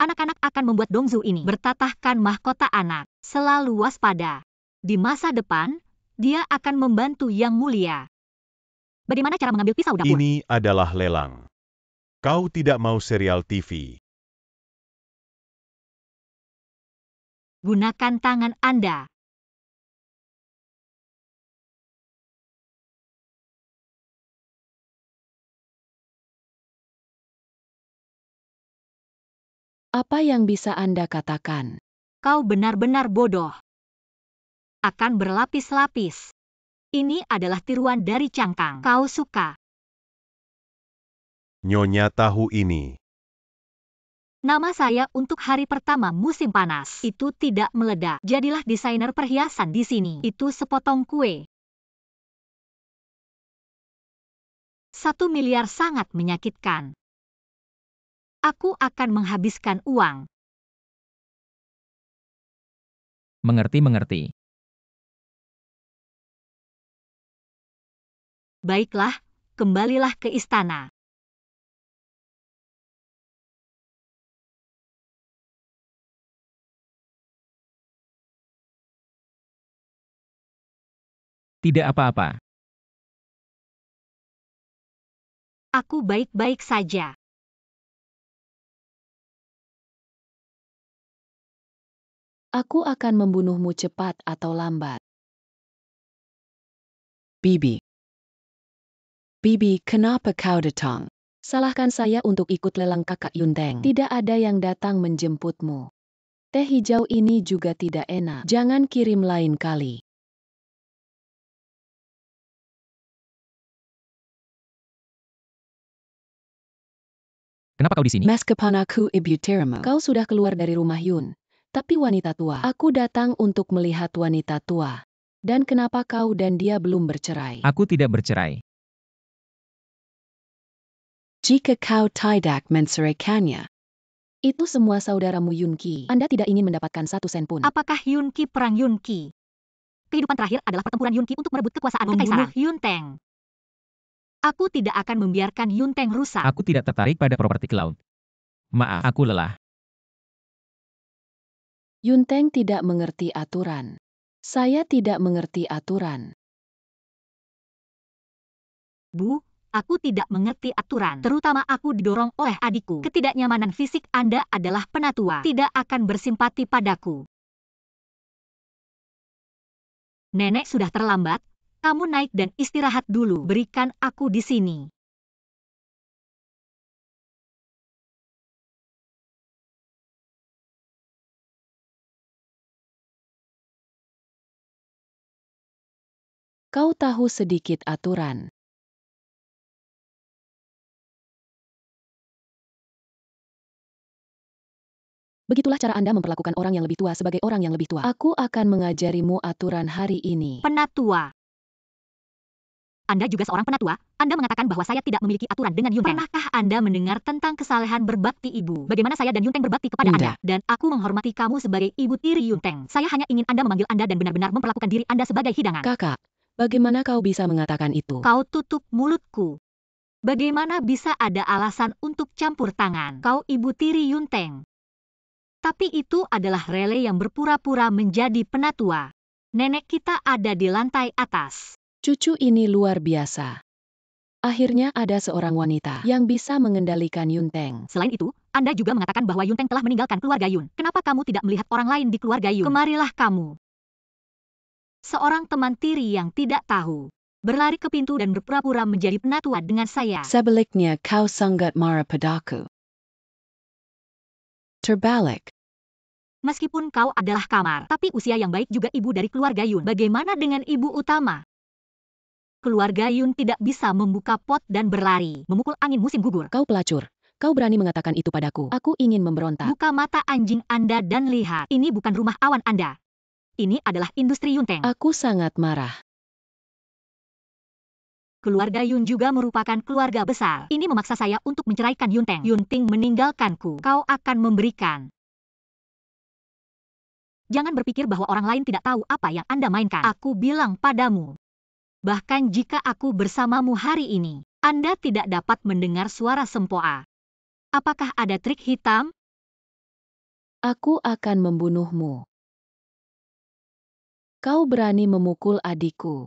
Anak-anak akan membuat Dongzu ini bertatahkan mahkota anak. Selalu waspada. Di masa depan, dia akan membantu yang mulia. Bagaimana cara mengambil pisau dapur? Ini adalah lelang. Kau tidak mau serial TV. Gunakan tangan Anda. Apa yang bisa Anda katakan? Kau benar-benar bodoh. Akan berlapis-lapis. Ini adalah tiruan dari cangkang. Kau suka. Nyonya tahu ini. Nama saya untuk hari pertama musim panas. Itu tidak meledak. Jadilah desainer perhiasan di sini. Itu sepotong kue. 1 miliar sangat menyakitkan. Aku akan menghabiskan uang. Mengerti. Baiklah, kembalilah ke istana. Tidak apa-apa. Aku baik-baik saja. Aku akan membunuhmu cepat atau lambat. Bibi. Bibi, kenapa kau datang? Salahkan saya untuk ikut lelang kakak Yunteng. Tidak ada yang datang menjemputmu. Teh hijau ini juga tidak enak. Jangan kirim lain kali. Kenapa kau di sini? Mas kepanaku ibu Terima. Kau sudah keluar dari rumah Yun. Tapi wanita tua. Aku datang untuk melihat wanita tua. Dan kenapa kau dan dia belum bercerai? Aku tidak bercerai. Jika kau tidak menceraikannya, itu semua saudaramu Yunki. Anda tidak ingin mendapatkan 1 sen pun. Apakah Yunki perang Yunki? Kehidupan terakhir adalah pertempuran Yunki untuk merebut kekuasaan kekaisaran. Yunteng. Aku tidak akan membiarkan Yunteng rusak. Aku tidak tertarik pada properti cloud. Maaf, aku lelah. Yunteng tidak mengerti aturan. Saya tidak mengerti aturan. Bu, aku tidak mengerti aturan. Terutama aku didorong oleh adikku. Ketidaknyamanan fisik Anda adalah penatua. Tidak akan bersimpati padaku. Nenek sudah terlambat. Kamu naik dan istirahat dulu. Berikan aku di sini. Kau tahu sedikit aturan. Begitulah cara Anda memperlakukan orang yang lebih tua sebagai orang yang lebih tua. Aku akan mengajarimu aturan hari ini. Penatua. Anda juga seorang penatua. Anda mengatakan bahwa saya tidak memiliki aturan dengan Yunteng. Pernahkah Anda mendengar tentang kesalehan berbakti ibu? Bagaimana saya dan Yunteng berbakti kepada Anda? Dan aku menghormati kamu sebagai ibu tiri Yunteng. Saya hanya ingin Anda memanggil Anda dan benar-benar memperlakukan diri Anda sebagai hidangan. Kakak, bagaimana kau bisa mengatakan itu? Kau tutup mulutku. Bagaimana bisa ada alasan untuk campur tangan? Kau ibu tiri Yunteng. Tapi itu adalah Rele yang berpura-pura menjadi penatua. Nenek kita ada di lantai atas. Cucu ini luar biasa. Akhirnya ada seorang wanita yang bisa mengendalikan Yunteng. Selain itu, Anda juga mengatakan bahwa Yunteng telah meninggalkan keluarga Yun. Kenapa kamu tidak melihat orang lain di keluarga Yun? Kemarilah kamu. Seorang teman tiri yang tidak tahu. Berlari ke pintu dan berpura-pura menjadi penatua dengan saya. Sebaliknya kau sangat marah padaku. Terbalik. Meskipun kau adalah kamar, tapi usia yang baik juga ibu dari keluarga Yun. Bagaimana dengan ibu utama? Keluarga Yun tidak bisa membuka pot dan berlari, memukul angin musim gugur. Kau pelacur. Kau berani mengatakan itu padaku. Aku ingin memberontak. Buka mata anjing Anda dan lihat. Ini bukan rumah awan Anda. Ini adalah industri Yunteng. Aku sangat marah. Keluarga Yun juga merupakan keluarga besar. Ini memaksa saya untuk menceraikan Yunteng. Yunting meninggalkanku. Kau akan memberikan. Jangan berpikir bahwa orang lain tidak tahu apa yang Anda mainkan. Aku bilang padamu. Bahkan jika aku bersamamu hari ini, Anda tidak dapat mendengar suara sempoa. Apakah ada trik hitam? Aku akan membunuhmu. Kau berani memukul adikku.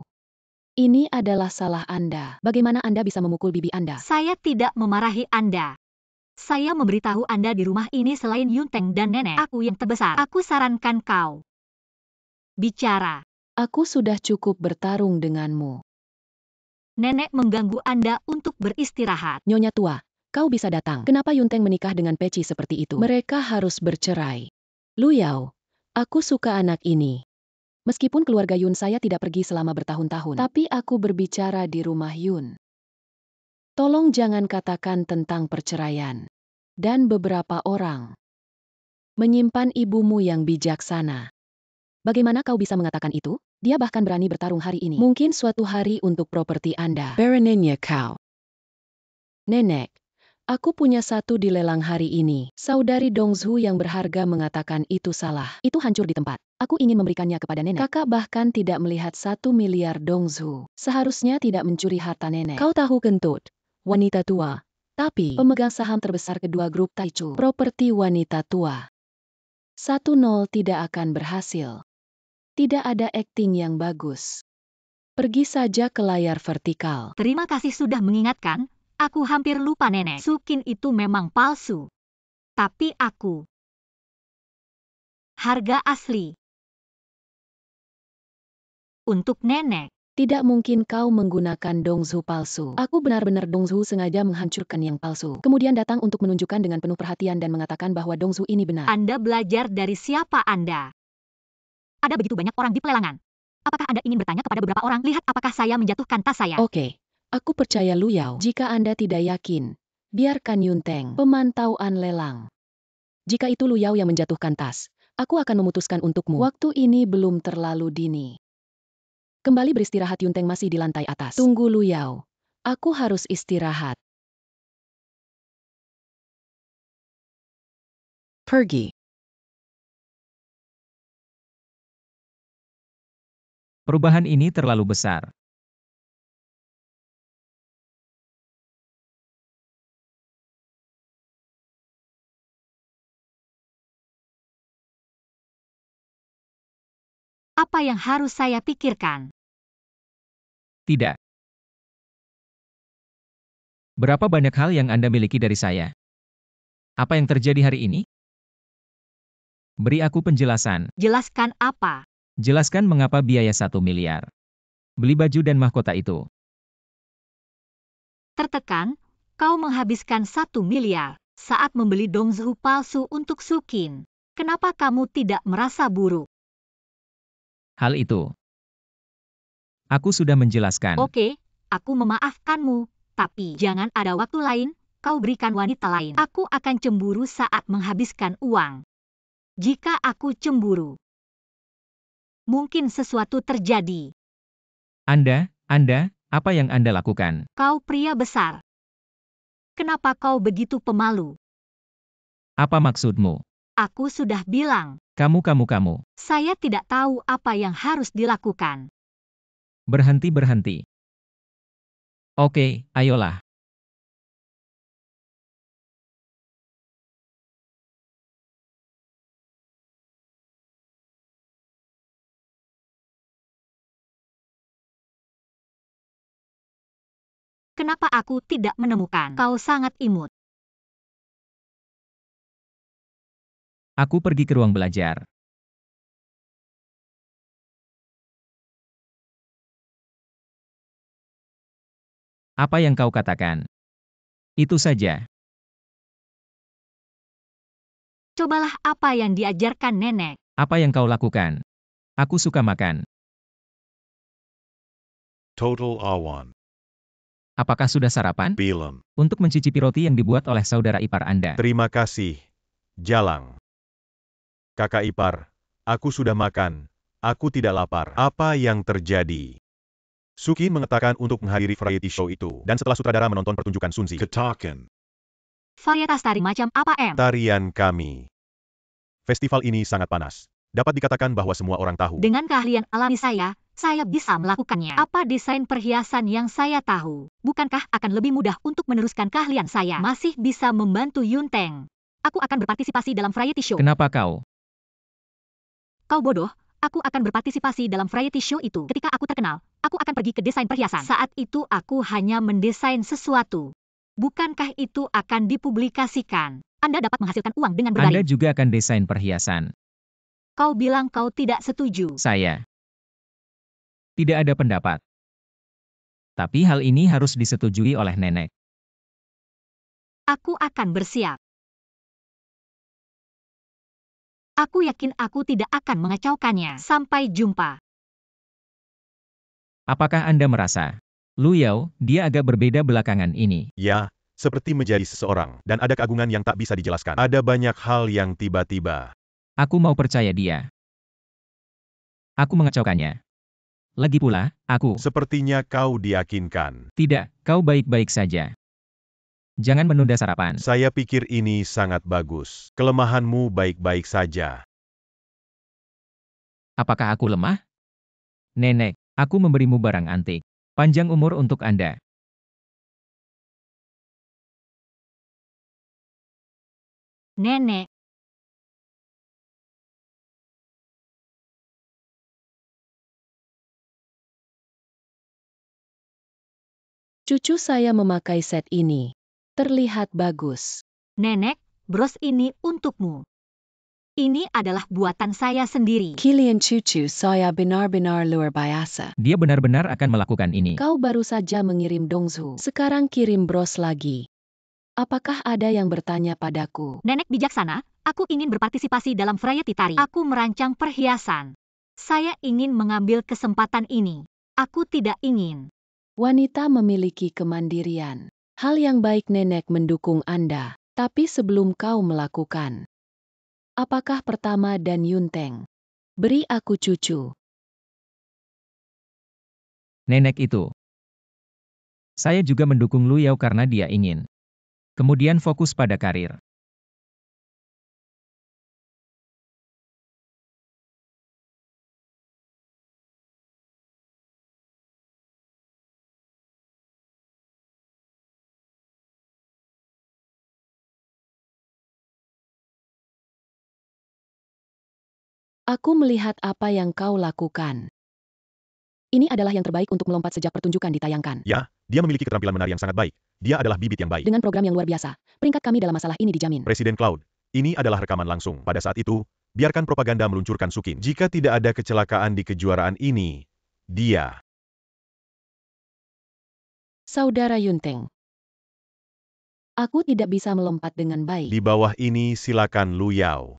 Ini adalah salah Anda. Bagaimana Anda bisa memukul bibi Anda? Saya tidak memarahi Anda. Saya memberitahu Anda di rumah ini selain Yunteng dan nenek aku yang terbesar. Aku sarankan kau bicara. Aku sudah cukup bertarung denganmu. Nenek mengganggu Anda untuk beristirahat. Nyonya tua, kau bisa datang. Kenapa Yunteng menikah dengan Peci seperti itu? Mereka harus bercerai. Lu Yao, aku suka anak ini. Meskipun keluarga Yun saya tidak pergi selama bertahun-tahun, tapi aku berbicara di rumah Yun. Tolong jangan katakan tentang perceraian. Dan beberapa orang menyimpan ibumu yang bijaksana. Bagaimana kau bisa mengatakan itu? Dia bahkan berani bertarung hari ini. Mungkin suatu hari untuk properti Anda. Baronnya kau. Nenek, aku punya satu di lelang hari ini. Saudari Dongzhu yang berharga mengatakan itu salah. Itu hancur di tempat. Aku ingin memberikannya kepada nenek. Kakak bahkan tidak melihat 1 miliar Dongzhu. Seharusnya tidak mencuri harta nenek. Kau tahu kentut, wanita tua. Tapi, pemegang saham terbesar kedua grup Taichu. Properti wanita tua. 1-0 tidak akan berhasil. Tidak ada akting yang bagus. Pergi saja ke layar vertikal. Terima kasih sudah mengingatkan. Aku hampir lupa nenek. Sukin itu memang palsu. Tapi aku. Harga asli. Untuk nenek. Tidak mungkin kau menggunakan Dongzhu palsu. Aku benar-benar Dongzhu sengaja menghancurkan yang palsu. Kemudian datang untuk menunjukkan dengan penuh perhatian dan mengatakan bahwa Dongzhu ini benar. Anda belajar dari siapa Anda? Ada begitu banyak orang di pelelangan. Apakah Anda ingin bertanya kepada beberapa orang? Lihat apakah saya menjatuhkan tas saya. Oke, aku percaya Lu Yao. Jika Anda tidak yakin, biarkan Yunteng, pemantauan lelang. Jika itu Lu Yao yang menjatuhkan tas, aku akan memutuskan untukmu. Waktu ini belum terlalu dini. Kembali beristirahat. Yunteng masih di lantai atas. Tunggu Lu Yao. Aku harus istirahat. Pergi. Perubahan ini terlalu besar. Apa yang harus saya pikirkan? Tidak. Berapa banyak hal yang Anda miliki dari saya? Apa yang terjadi hari ini? Beri aku penjelasan. Jelaskan apa? Jelaskan mengapa biaya 1 miliar. Beli baju dan mahkota itu. Tertekan, kau menghabiskan 1 miliar saat membeli Dongzhu palsu untuk Sukin. Kenapa kamu tidak merasa buruk? Hal itu. Aku sudah menjelaskan. Oke, aku memaafkanmu. Tapi jangan ada waktu lain, kau berikan wanita lain. Aku akan cemburu saat menghabiskan uang. Jika aku cemburu, mungkin sesuatu terjadi. Anda, Apa yang Anda lakukan? Kau pria besar. Kenapa kau begitu pemalu? Apa maksudmu? Aku sudah bilang, Kamu. saya tidak tahu apa yang harus dilakukan. Berhenti. Oke, ayolah. Kenapa aku tidak menemukan? Kau sangat imut. Aku pergi ke ruang belajar. Apa yang kau katakan? Itu saja. Cobalah apa yang diajarkan nenek. Apa yang kau lakukan? Aku suka makan. Total awan. Apakah sudah sarapan? Belum. Untuk mencicipi roti yang dibuat oleh saudara ipar Anda. Terima kasih. Jalang. Kakak ipar, aku sudah makan. Aku tidak lapar. Apa yang terjadi? Sukin mengatakan untuk menghadiri variety show itu, dan setelah sutradara menonton pertunjukan Sunzi. Ketakan. Varietas tari macam apa, Em? Tarian kami. Festival ini sangat panas. Dapat dikatakan bahwa semua orang tahu. Dengan keahlian alami saya bisa melakukannya. Apa desain perhiasan yang saya tahu? Bukankah akan lebih mudah untuk meneruskan keahlian saya? Masih bisa membantu Yunteng. Aku akan berpartisipasi dalam variety show. Kenapa kau? Kau bodoh, aku akan berpartisipasi dalam variety show itu. Ketika aku terkenal, aku akan pergi ke desain perhiasan. Saat itu aku hanya mendesain sesuatu. Bukankah itu akan dipublikasikan? Anda dapat menghasilkan uang dengan Anda berbaring. juga akan desain perhiasan. Kau bilang kau tidak setuju. Saya tidak ada pendapat. Tapi hal ini harus disetujui oleh nenek. Aku akan bersiap. Aku yakin aku tidak akan mengacaukannya. Sampai jumpa. Apakah Anda merasa? Lu Yao, dia agak berbeda belakangan ini. Ya, seperti menjadi seseorang, dan ada keagungan yang tak bisa dijelaskan. Ada banyak hal yang tiba-tiba. Aku mau percaya dia. Aku mengacaukannya. Lagi pula, aku. Sepertinya kau diyakinkan. Tidak, kau baik-baik saja. Jangan menunda sarapan. Saya pikir ini sangat bagus. Kelemahanmu baik-baik saja. Apakah aku lemah? Nenek, aku memberimu barang antik. Panjang umur untuk Anda. Nenek. Cucu saya memakai set ini. Terlihat bagus. Nenek, bros ini untukmu. Ini adalah buatan saya sendiri. Kalian cucu saya benar-benar luar biasa. Dia benar-benar akan melakukan ini. Kau baru saja mengirim dongsu. Sekarang kirim bros lagi. Apakah ada yang bertanya padaku? Nenek bijaksana, aku ingin berpartisipasi dalam variety tari. Aku merancang perhiasan. Saya ingin mengambil kesempatan ini. Aku tidak ingin. Wanita memiliki kemandirian. Hal yang baik nenek mendukung Anda. Tapi sebelum kau melakukan. Apakah pertama dan Yunteng? Beri aku cucu. Nenek itu. Saya juga mendukung Lu Yao karena dia ingin. Kemudian fokus pada karir. Aku melihat apa yang kau lakukan. Ini adalah yang terbaik untuk melompat sejak pertunjukan ditayangkan. Ya, dia memiliki keterampilan menari yang sangat baik. Dia adalah bibit yang baik. Dengan program yang luar biasa, peringkat kami dalam masalah ini dijamin. Presiden Cloud, ini adalah rekaman langsung. Pada saat itu, biarkan propaganda meluncurkan Sukin. Jika tidak ada kecelakaan di kejuaraan ini, dia. Saudara Yunteng. Aku tidak bisa melompat dengan baik. Di bawah ini silakan Lu Yao.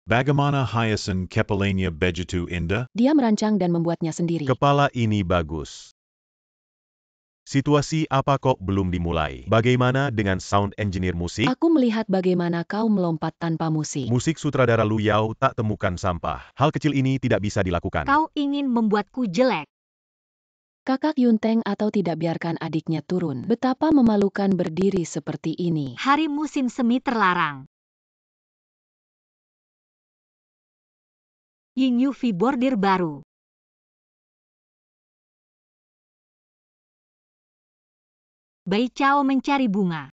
Bagaimana hiasan kepalanya begitu indah? Dia merancang dan membuatnya sendiri. Kepala ini bagus. Situasi apa kok belum dimulai? Bagaimana dengan sound engineer musik? Aku melihat bagaimana kau melompat tanpa musik. Musik sutradara Lu Yao tak temukan sampah. Hal kecil ini tidak bisa dilakukan. Kau ingin membuatku jelek. Kakak Yunteng atau tidak biarkan adiknya turun. Betapa memalukan berdiri seperti ini. Hari musim semi terlarang. Ying UV bordir baru. Bai Chao mencari bunga.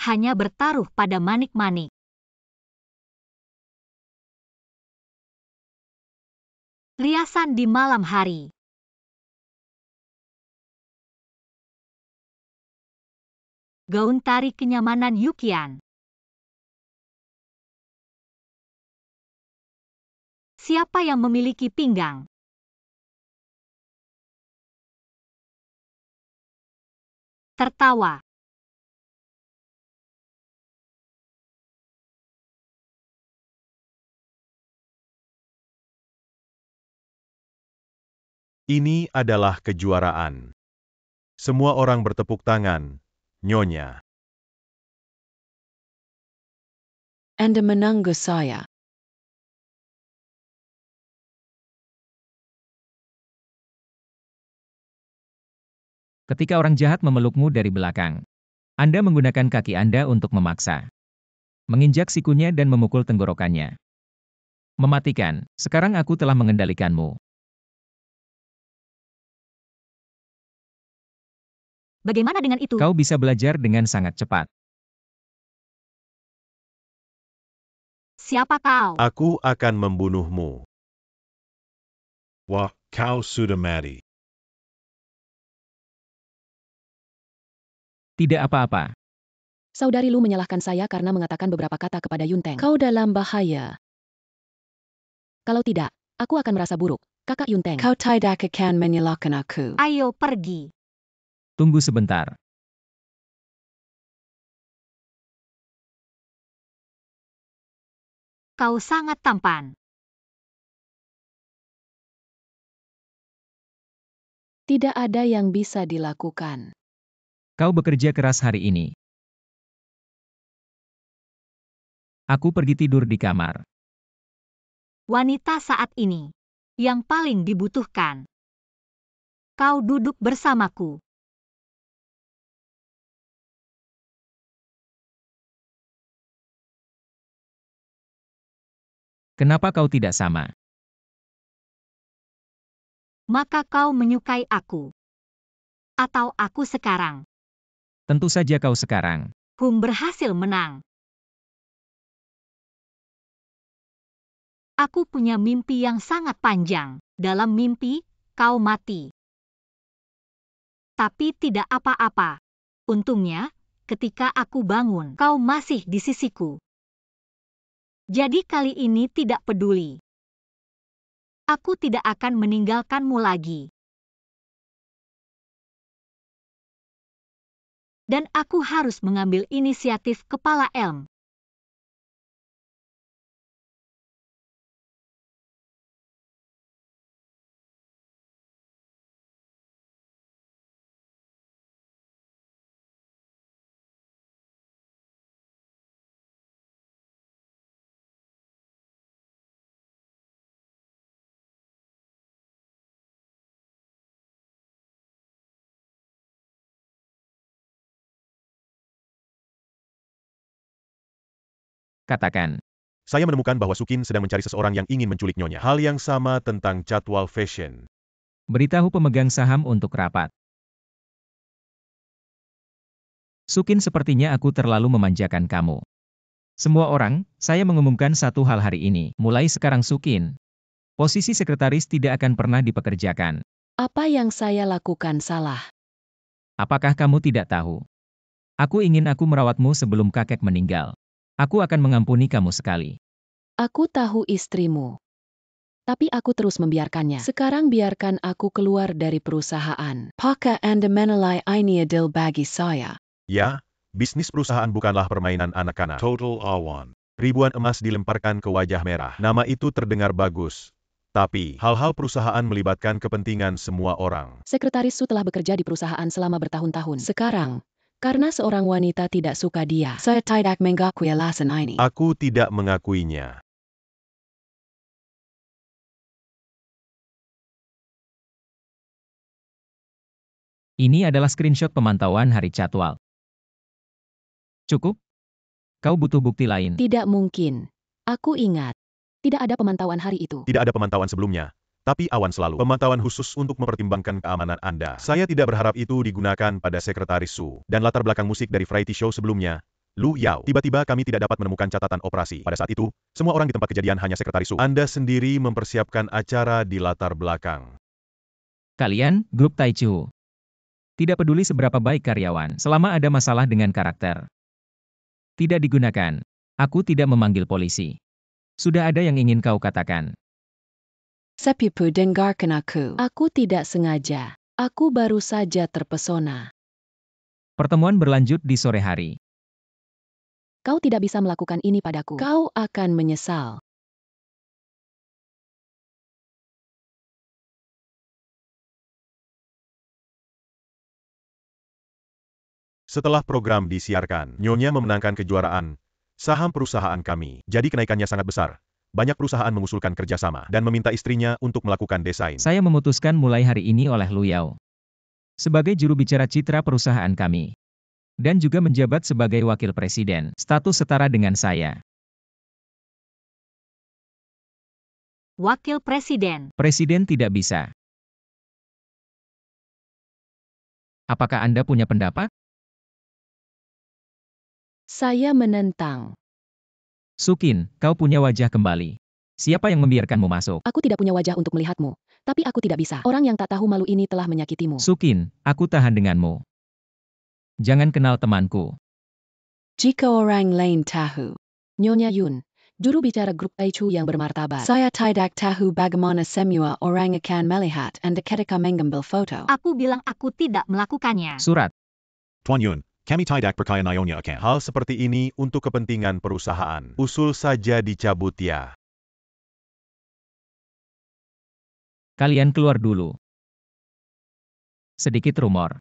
Hanya bertaruh pada manik-manik. Riasan di malam hari. Gaun tari kenyamanan Yukian. Siapa yang memiliki pinggang? Tertawa. Ini adalah kejuaraan. Semua orang bertepuk tangan, Nyonya. Anda menanggu saya. Ketika orang jahat memelukmu dari belakang, Anda menggunakan kaki Anda untuk memaksa. Menginjak sikunya dan memukul tenggorokannya. Mematikan, sekarang aku telah mengendalikanmu. Bagaimana dengan itu? Kau bisa belajar dengan sangat cepat. Siapa kau? Aku akan membunuhmu. Wah, kau sudah mati. Tidak apa-apa. Saudari Lu menyalahkan saya karena mengatakan beberapa kata kepada Yunteng. Kau dalam bahaya. Kalau tidak, aku akan merasa buruk. Kakak Yunteng. Kau tidak akan menyalahkan aku. Ayo pergi. Tunggu sebentar. Kau sangat tampan. Tidak ada yang bisa dilakukan. Kau bekerja keras hari ini. Aku pergi tidur di kamar. Wanita saat ini. Yang paling dibutuhkan. Kau duduk bersamaku. Kenapa kau tidak sama? Maka kau menyukai aku. Atau aku sekarang. Tentu saja kau sekarang. Berhasil menang. Aku punya mimpi yang sangat panjang. Dalam mimpi, kau mati. Tapi tidak apa-apa. Untungnya, ketika aku bangun, kau masih di sisiku. Jadi kali ini tidak peduli. Aku tidak akan meninggalkanmu lagi. Dan aku harus mengambil inisiatif kepala Elm. Katakan. Saya menemukan bahwa Sukin sedang mencari seseorang yang ingin menculik Nyonya. Hal yang sama tentang jadwal fashion. Beritahu pemegang saham untuk rapat. Sukin, sepertinya aku terlalu memanjakan kamu. Semua orang, saya mengumumkan satu hal hari ini. Mulai sekarang Sukin, posisi sekretaris tidak akan pernah dipekerjakan. Apa yang saya lakukan salah? Apakah kamu tidak tahu? Aku ingin aku merawatmu sebelum kakek meninggal. Aku akan mengampuni kamu sekali. Aku tahu istrimu. Tapi aku terus membiarkannya. Sekarang biarkan aku keluar dari perusahaan. Apakah Anda menilai ini adil bagi saya? Ya, bisnis perusahaan bukanlah permainan anak-anak. Total awan. Ribuan emas dilemparkan ke wajah merah. Nama itu terdengar bagus. Tapi, hal-hal perusahaan melibatkan kepentingan semua orang. Sekretaris Su telah bekerja di perusahaan selama bertahun-tahun. Sekarang, karena seorang wanita tidak suka dia, saya tidak mengakui alasan ini. Aku tidak mengakuinya. Ini adalah screenshot pemantauan hari jadwal. Cukup? Kau butuh bukti lain. Tidak mungkin. Aku ingat. Tidak ada pemantauan hari itu. Tidak ada pemantauan sebelumnya. Tapi awan selalu. Pemantauan khusus untuk mempertimbangkan keamanan Anda. Saya tidak berharap itu digunakan pada Sekretaris Su. Dan latar belakang musik dari variety show sebelumnya, Lu Yao. Tiba-tiba kami tidak dapat menemukan catatan operasi. Pada saat itu, semua orang di tempat kejadian hanya Sekretaris Su. Anda sendiri mempersiapkan acara di latar belakang. Kalian, grup Taichu. Tidak peduli seberapa baik karyawan, selama ada masalah dengan karakter. Tidak digunakan. Aku tidak memanggil polisi. Sudah ada yang ingin kau katakan. Sepipu dengarkan aku. Aku tidak sengaja. Aku baru saja terpesona. Pertemuan berlanjut di sore hari. Kau tidak bisa melakukan ini padaku. Kau akan menyesal. Setelah program disiarkan, Nyonya memenangkan kejuaraan saham perusahaan kami. Jadi kenaikannya sangat besar. Banyak perusahaan mengusulkan kerjasama dan meminta istrinya untuk melakukan desain. Saya memutuskan mulai hari ini oleh Lu Yao. Sebagai juru bicara citra perusahaan kami. Dan juga menjabat sebagai wakil presiden, status setara dengan saya. Wakil Presiden. Presiden tidak bisa. Apakah Anda punya pendapat? Saya menentang. Sukin, kau punya wajah kembali. Siapa yang membiarkanmu masuk? Aku tidak punya wajah untuk melihatmu. Tapi aku tidak bisa. Orang yang tak tahu malu ini telah menyakitimu. Sukin, aku tahan denganmu. Jangan kenal temanku. Jika orang lain tahu. Nyonya Yun, juru bicara grup Taichu yang bermartabat. Saya tidak tahu bagaimana semua orang akan melihat Anda ketika mengambil foto. Aku bilang aku tidak melakukannya. Surat. Tuan Yun, kami tidak percaya Nyonya akan. Hal seperti ini untuk kepentingan perusahaan. Usul saja dicabut ya. Kalian keluar dulu. Sedikit rumor.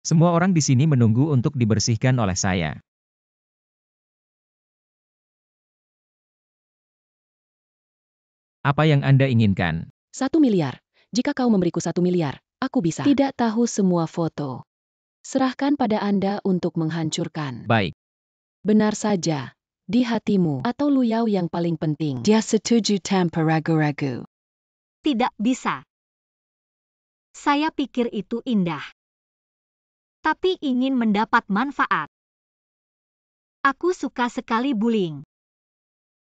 Semua orang di sini menunggu untuk dibersihkan oleh saya. Apa yang Anda inginkan? 1 miliar. Jika kau memberiku 1 miliar, aku bisa. Tidak tahu semua foto. Serahkan pada Anda untuk menghancurkan. Baik. Benar saja. Di hatimu atau Lu Yao yang paling penting. Dia setuju tanpa ragu-ragu. Tidak bisa. Saya pikir itu indah. Tapi ingin mendapat manfaat. Aku suka sekali bullying.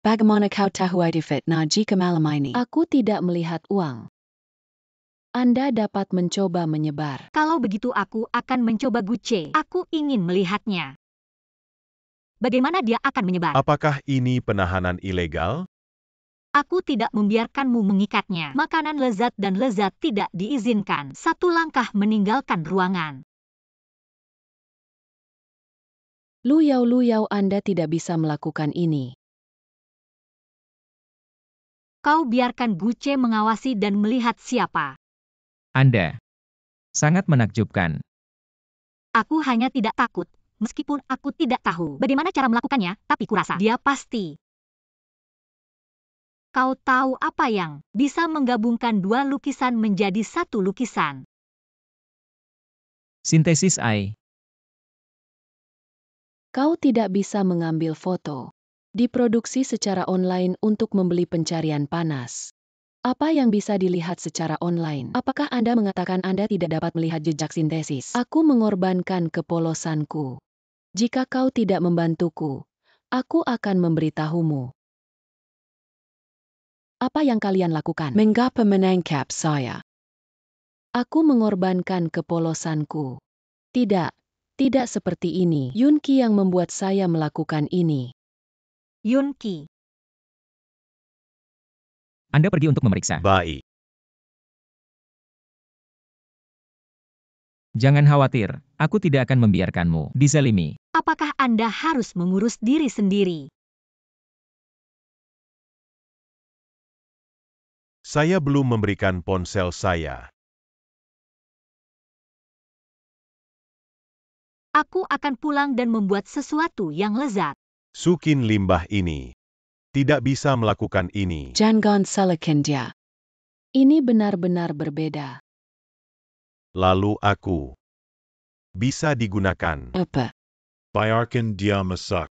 Bagaimana kau tahu itu fitnah jika malam ini? Aku tidak melihat uang. Anda dapat mencoba menyebar. Kalau begitu aku akan mencoba Gucci. Aku ingin melihatnya. Bagaimana dia akan menyebar? Apakah ini penahanan ilegal? Aku tidak membiarkanmu mengikatnya. Makanan lezat dan lezat tidak diizinkan. 1 langkah meninggalkan ruangan. Lu Yao, Anda tidak bisa melakukan ini. Kau biarkan Gucci mengawasi dan melihat siapa. Anda sangat menakjubkan. Aku hanya tidak takut, meskipun aku tidak tahu bagaimana cara melakukannya, tapi kurasa dia pasti. Kau tahu apa yang bisa menggabungkan 2 lukisan menjadi 1 lukisan? Sintesis AI. Kau tidak bisa mengambil foto. Diproduksi secara online untuk membeli pencarian panas. Apa yang bisa dilihat secara online? Apakah Anda mengatakan Anda tidak dapat melihat jejak sintesis? Aku mengorbankan kepolosanku. Jika kau tidak membantuku, aku akan memberitahumu. Apa yang kalian lakukan? Mengapa menangkap saya? Aku mengorbankan kepolosanku. Tidak seperti ini. Yun Qi yang membuat saya melakukan ini. Yun Qi. Anda pergi untuk memeriksa. Baik. Jangan khawatir, aku tidak akan membiarkanmu dizalimi. Apakah Anda harus mengurus diri sendiri? Saya belum memberikan ponsel saya. Aku akan pulang dan membuat sesuatu yang lezat. Sukin limbah ini. Tidak bisa melakukan ini. Jangan salahkan dia. Ini benar-benar berbeda. Lalu aku. Bisa digunakan. Apa? Biarkan dia masak.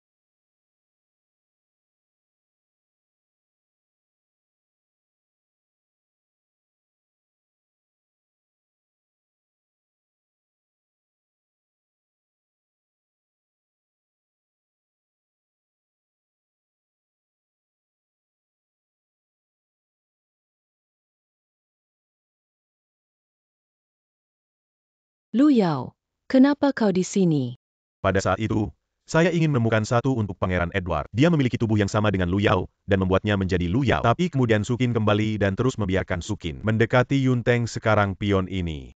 Lu Yao, kenapa kau di sini? Pada saat itu, saya ingin menemukan satu untuk Pangeran Edward. Dia memiliki tubuh yang sama dengan Lu Yao, dan membuatnya menjadi Lu Yao. Tapi kemudian Sukin kembali dan terus membiarkan Sukin mendekati Yunteng sekarang pion ini.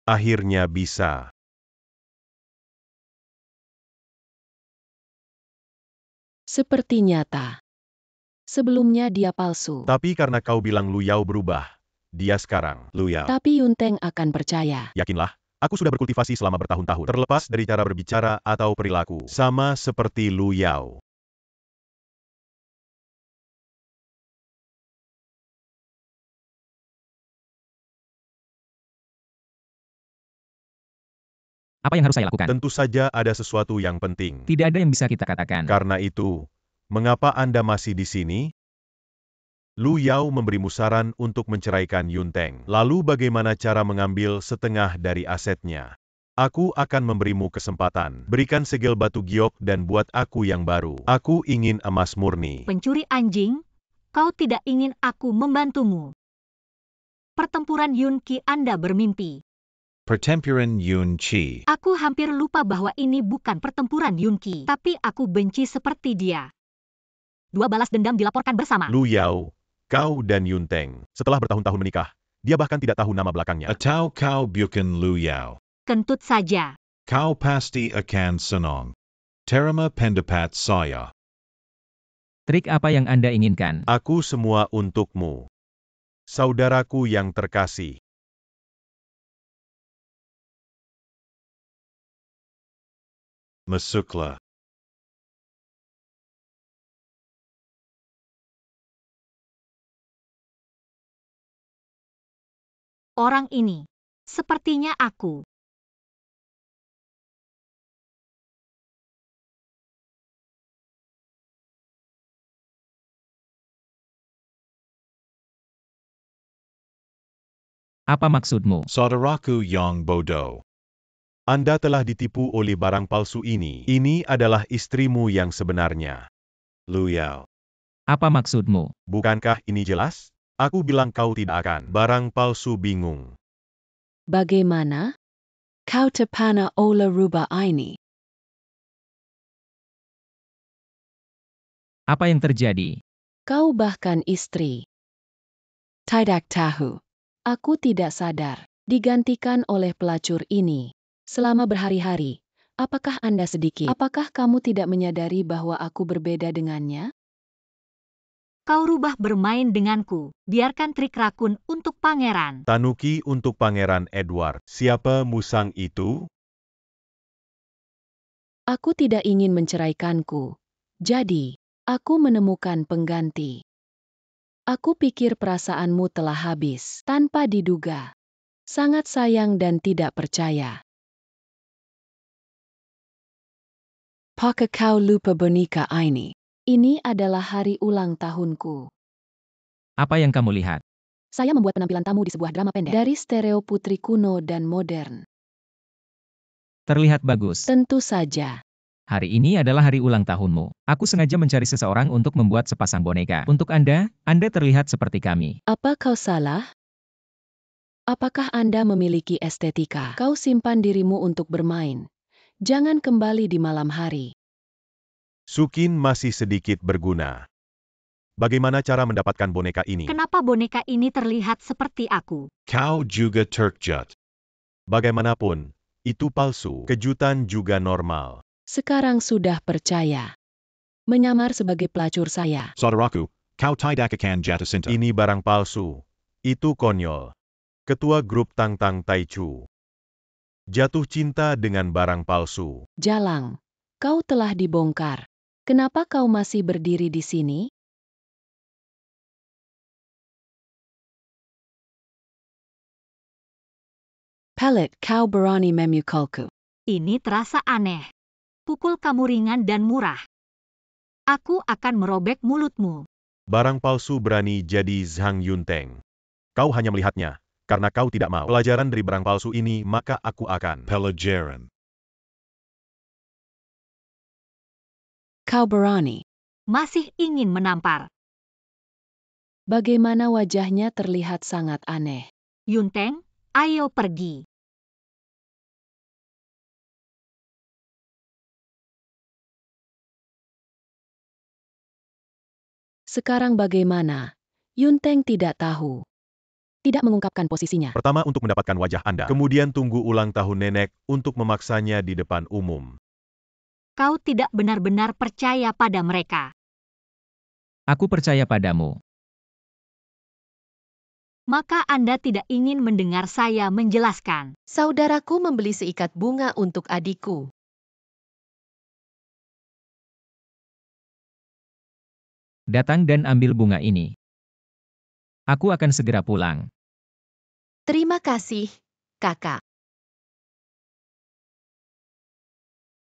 Akhirnya bisa. Seperti nyata. Sebelumnya dia palsu. Tapi karena kau bilang Lu Yao berubah, dia sekarang Lu Yao. Tapi Yunteng akan percaya. Yakinlah, aku sudah berkultivasi selama bertahun-tahun. Terlepas dari cara berbicara atau perilaku. Sama seperti Lu Yao. Apa yang harus saya lakukan? Tentu saja ada sesuatu yang penting. Tidak ada yang bisa kita katakan. Karena itu, mengapa Anda masih di sini? Lu Yao memberimu saran untuk menceraikan Yunteng. Lalu bagaimana cara mengambil setengah dari asetnya? Aku akan memberimu kesempatan. Berikan segel batu giok dan buat aku yang baru. Aku ingin emas murni. Pencuri anjing, kau tidak ingin aku membantumu. Pertempuran Yun Qi Anda bermimpi. Pertempuran Yun Qi. Aku hampir lupa bahwa ini bukan pertempuran Yun Qi, tapi aku benci seperti dia. Dua balas dendam dilaporkan bersama. Lu Yao, kau dan Yunteng. Setelah bertahun-tahun menikah, dia bahkan tidak tahu nama belakangnya. Atau kau bukan Lu Yao. Kentut saja. Kau pasti akan senang. Terima pendapat saya. Trik apa yang Anda inginkan? Aku semua untukmu. Saudaraku yang terkasih. Masuklah. Orang ini. Sepertinya aku. Apa maksudmu? Saudaraku yang bodoh. Anda telah ditipu oleh barang palsu ini. Ini adalah istrimu yang sebenarnya. Lu Yao. Apa maksudmu? Bukankah ini jelas? Aku bilang kau tidak akan. Barang palsu bingung. Bagaimana? Kau terpana oleh rubah ini. Apa yang terjadi? Kau bahkan istri. Tidak tahu. Aku tidak sadar. Digantikan oleh pelacur ini. Selama berhari-hari. Apakah Anda sedikit? Apakah kamu tidak menyadari bahwa aku berbeda dengannya? Kau rubah bermain denganku. Biarkan trik rakun untuk pangeran. Tanuki untuk Pangeran Edward. Siapa musang itu? Aku tidak ingin menceraikanku. Jadi, aku menemukan pengganti. Aku pikir perasaanmu telah habis. Tanpa diduga. Sangat sayang dan tidak percaya. Apakah kau lupa boneka ini? Ini adalah hari ulang tahunku. Apa yang kamu lihat? Saya membuat penampilan tamu di sebuah drama pendek. Dari stereo putri kuno dan modern. Terlihat bagus. Tentu saja. Hari ini adalah hari ulang tahunmu. Aku sengaja mencari seseorang untuk membuat sepasang boneka. Untuk Anda terlihat seperti kami. Apa kau salah? Apakah Anda memiliki estetika? Kau simpan dirimu untuk bermain. Jangan kembali di malam hari. Sukin masih sedikit berguna. Bagaimana cara mendapatkan boneka ini? Kenapa boneka ini terlihat seperti aku? Kau juga terkejut. Bagaimanapun, itu palsu. Kejutan juga normal. Sekarang sudah percaya. Menyamar sebagai pelacur saya. Saudaraku, kau tidak akan jatuh cinta. Ini barang palsu. Itu konyol. Ketua grup Tang Tang Taichu jatuh cinta dengan barang palsu. Jalang, kau telah dibongkar. Kenapa kau masih berdiri di sini? Pelet, kau berani memukulku. Ini terasa aneh. Pukul kamu ringan dan murah. Aku akan merobek mulutmu. Barang palsu berani jadi Zhang Yunteng. Kau hanya melihatnya. Karena kau tidak mau pelajaran dari barang palsu ini, maka aku akan. Pelajaran. Kau berani. Masih ingin menampar. Bagaimana wajahnya terlihat sangat aneh. Yunteng, ayo pergi. Sekarang bagaimana? Yunteng tidak tahu. Tidak mengungkapkan posisinya. Pertama untuk mendapatkan wajah Anda. Kemudian tunggu ulang tahun nenek untuk memaksanya di depan umum. Kau tidak benar-benar percaya pada mereka. Aku percaya padamu. Maka Anda tidak ingin mendengar saya menjelaskan. Saudaraku membeli seikat bunga untuk adikku. Datang dan ambil bunga ini. Aku akan segera pulang. Terima kasih, kakak.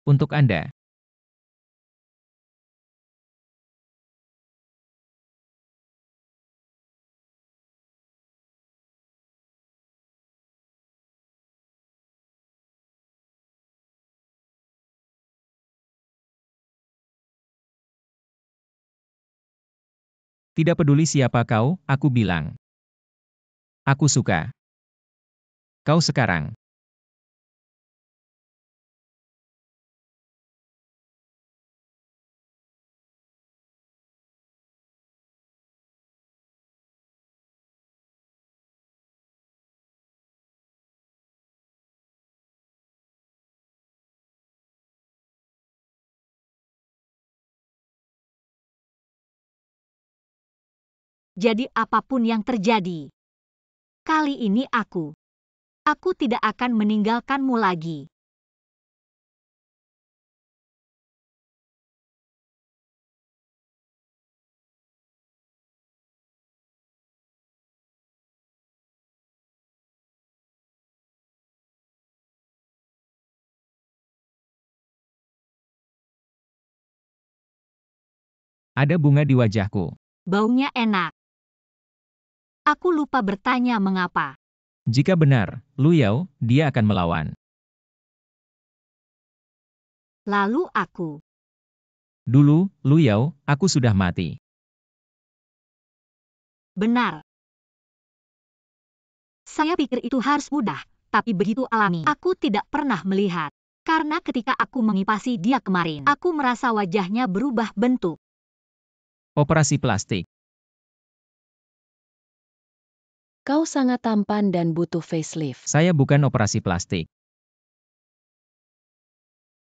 Untuk Anda. Tidak peduli siapa kau, aku bilang. Aku suka. Kau sekarang. Jadi apapun yang terjadi. Kali ini aku tidak akan meninggalkanmu lagi. Ada bunga di wajahku. Baunya enak. Aku lupa bertanya mengapa. Jika benar, Lu Yao, dia akan melawan. Lalu aku. Dulu, Lu Yao, aku sudah mati. Benar. Saya pikir itu harus mudah, tapi begitu alami. Aku tidak pernah melihat. Karena ketika aku mengipasi dia kemarin, aku merasa wajahnya berubah bentuk. Operasi plastik. Kau sangat tampan dan butuh facelift. Saya bukan operasi plastik.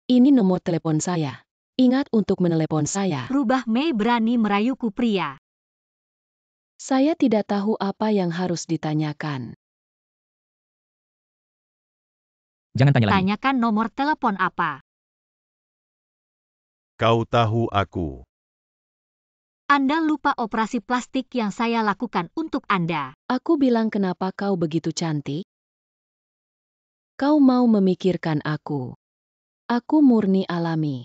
Ini nomor telepon saya. Ingat untuk menelepon saya. Rubah Mei berani merayuku pria. Saya tidak tahu apa yang harus ditanyakan. Jangan tanya lagi. Tanyakan nomor telepon apa. Kau tahu aku. Anda lupa operasi plastik yang saya lakukan untuk Anda. Aku bilang kenapa kau begitu cantik? Kau mau memikirkan aku. Aku murni alami.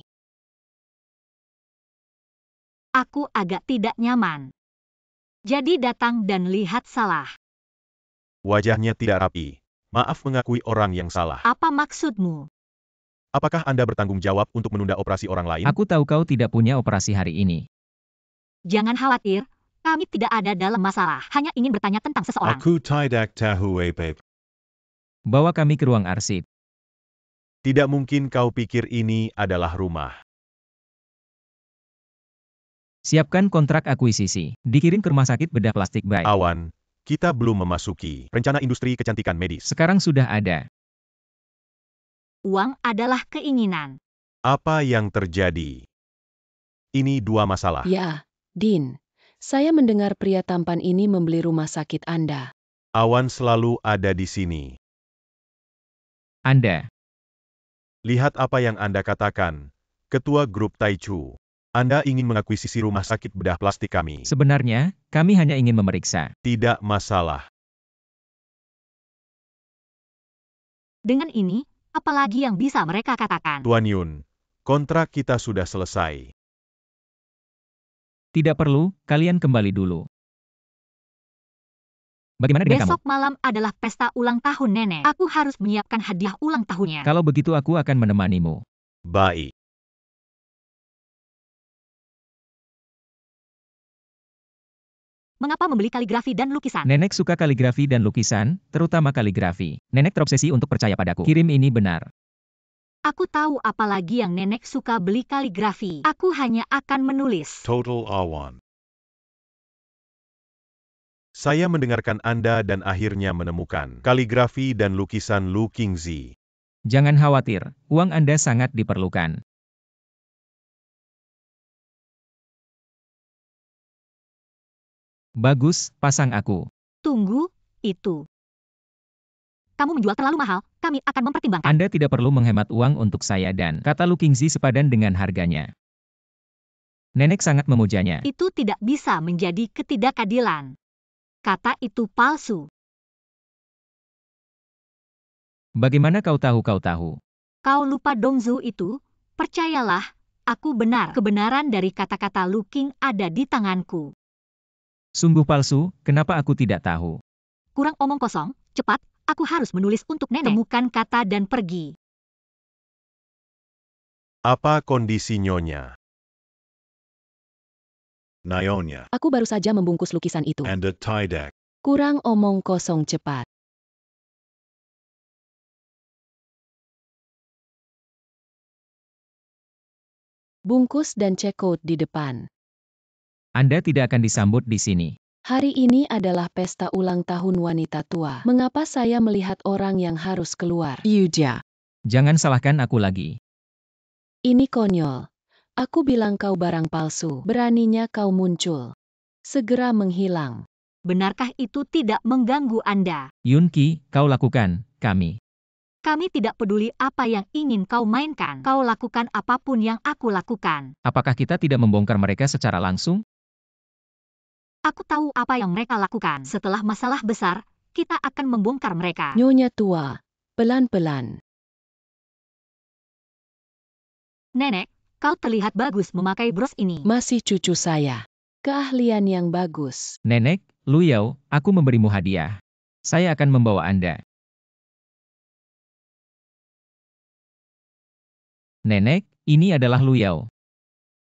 Aku agak tidak nyaman. Jadi datang dan lihat salah. Wajahnya tidak rapi. Maaf mengakui orang yang salah. Apa maksudmu? Apakah Anda bertanggung jawab untuk menunda operasi orang lain? Aku tahu kau tidak punya operasi hari ini. Jangan khawatir, kami tidak ada dalam masalah. Hanya ingin bertanya tentang seseorang. Aku tidak tahu apa. Bawa kami ke ruang arsip. Tidak mungkin kau pikir ini adalah rumah. Siapkan kontrak akuisisi. Dikirim ke rumah sakit bedah plastik baik. Awan, kita belum memasuki rencana industri kecantikan medis. Sekarang sudah ada. Uang adalah keinginan. Apa yang terjadi? Ini dua masalah. Ya, Din. Saya mendengar pria tampan ini membeli rumah sakit Anda. Awan selalu ada di sini. Anda. Lihat apa yang Anda katakan, Ketua Grup Taichu. Anda ingin mengakuisisi rumah sakit bedah plastik kami. Sebenarnya, kami hanya ingin memeriksa. Tidak masalah. Dengan ini, apalagi yang bisa mereka katakan? Tuan Yun, kontrak kita sudah selesai. Tidak perlu, kalian kembali dulu. Bagaimana dengan kamu? Besok malam adalah pesta ulang tahun nenek. Aku harus menyiapkan hadiah ulang tahunnya. Kalau begitu aku akan menemanimu. Baik. Mengapa membeli kaligrafi dan lukisan? Nenek suka kaligrafi dan lukisan, terutama kaligrafi. Nenek terobsesi untuk percaya padaku. Kirim ini benar. Aku tahu apalagi yang nenek suka beli kaligrafi. Aku hanya akan menulis. Total Awan. Saya mendengarkan Anda dan akhirnya menemukan kaligrafi dan lukisan Lu Qingzi. Jangan khawatir, uang Anda sangat diperlukan. Bagus, pasang aku. Tunggu, itu. Kamu menjual terlalu mahal, kami akan mempertimbangkan. Anda tidak perlu menghemat uang untuk saya dan kata Lu Qingzi sepadan dengan harganya. Nenek sangat memujanya. Itu tidak bisa menjadi ketidakadilan. Kata itu palsu. Bagaimana kau tahu kau tahu? Kau lupa Dongzu itu? Percayalah, aku benar. Kebenaran dari kata-kata Lu Qing ada di tanganku. Sungguh palsu, kenapa aku tidak tahu? Kurang omong kosong, cepat, aku harus menulis untuk nenek. Temukan kata dan pergi. Apa kondisi Nyonya? Nyonya. Aku baru saja membungkus lukisan itu. And a Tidak. Kurang omong kosong cepat. Bungkus dan cekot di depan. Anda tidak akan disambut di sini. Hari ini adalah pesta ulang tahun wanita tua. Mengapa saya melihat orang yang harus keluar? Yuja. Jangan salahkan aku lagi. Ini konyol. Aku bilang kau barang palsu. Beraninya kau muncul. Segera menghilang. Benarkah itu tidak mengganggu Anda? Yun Qi, kau lakukan, kami. Kami tidak peduli apa yang ingin kau mainkan. Kau lakukan apapun yang aku lakukan. Apakah kita tidak membongkar mereka secara langsung? Aku tahu apa yang mereka lakukan. Setelah masalah besar, kita akan membongkar mereka. Nyonya tua. Pelan-pelan. Nenek, kau terlihat bagus memakai bros ini. Masih cucu saya. Keahlian yang bagus. Nenek, Lu Yao, aku memberimu hadiah. Saya akan membawa Anda. Nenek, ini adalah Lu Yao.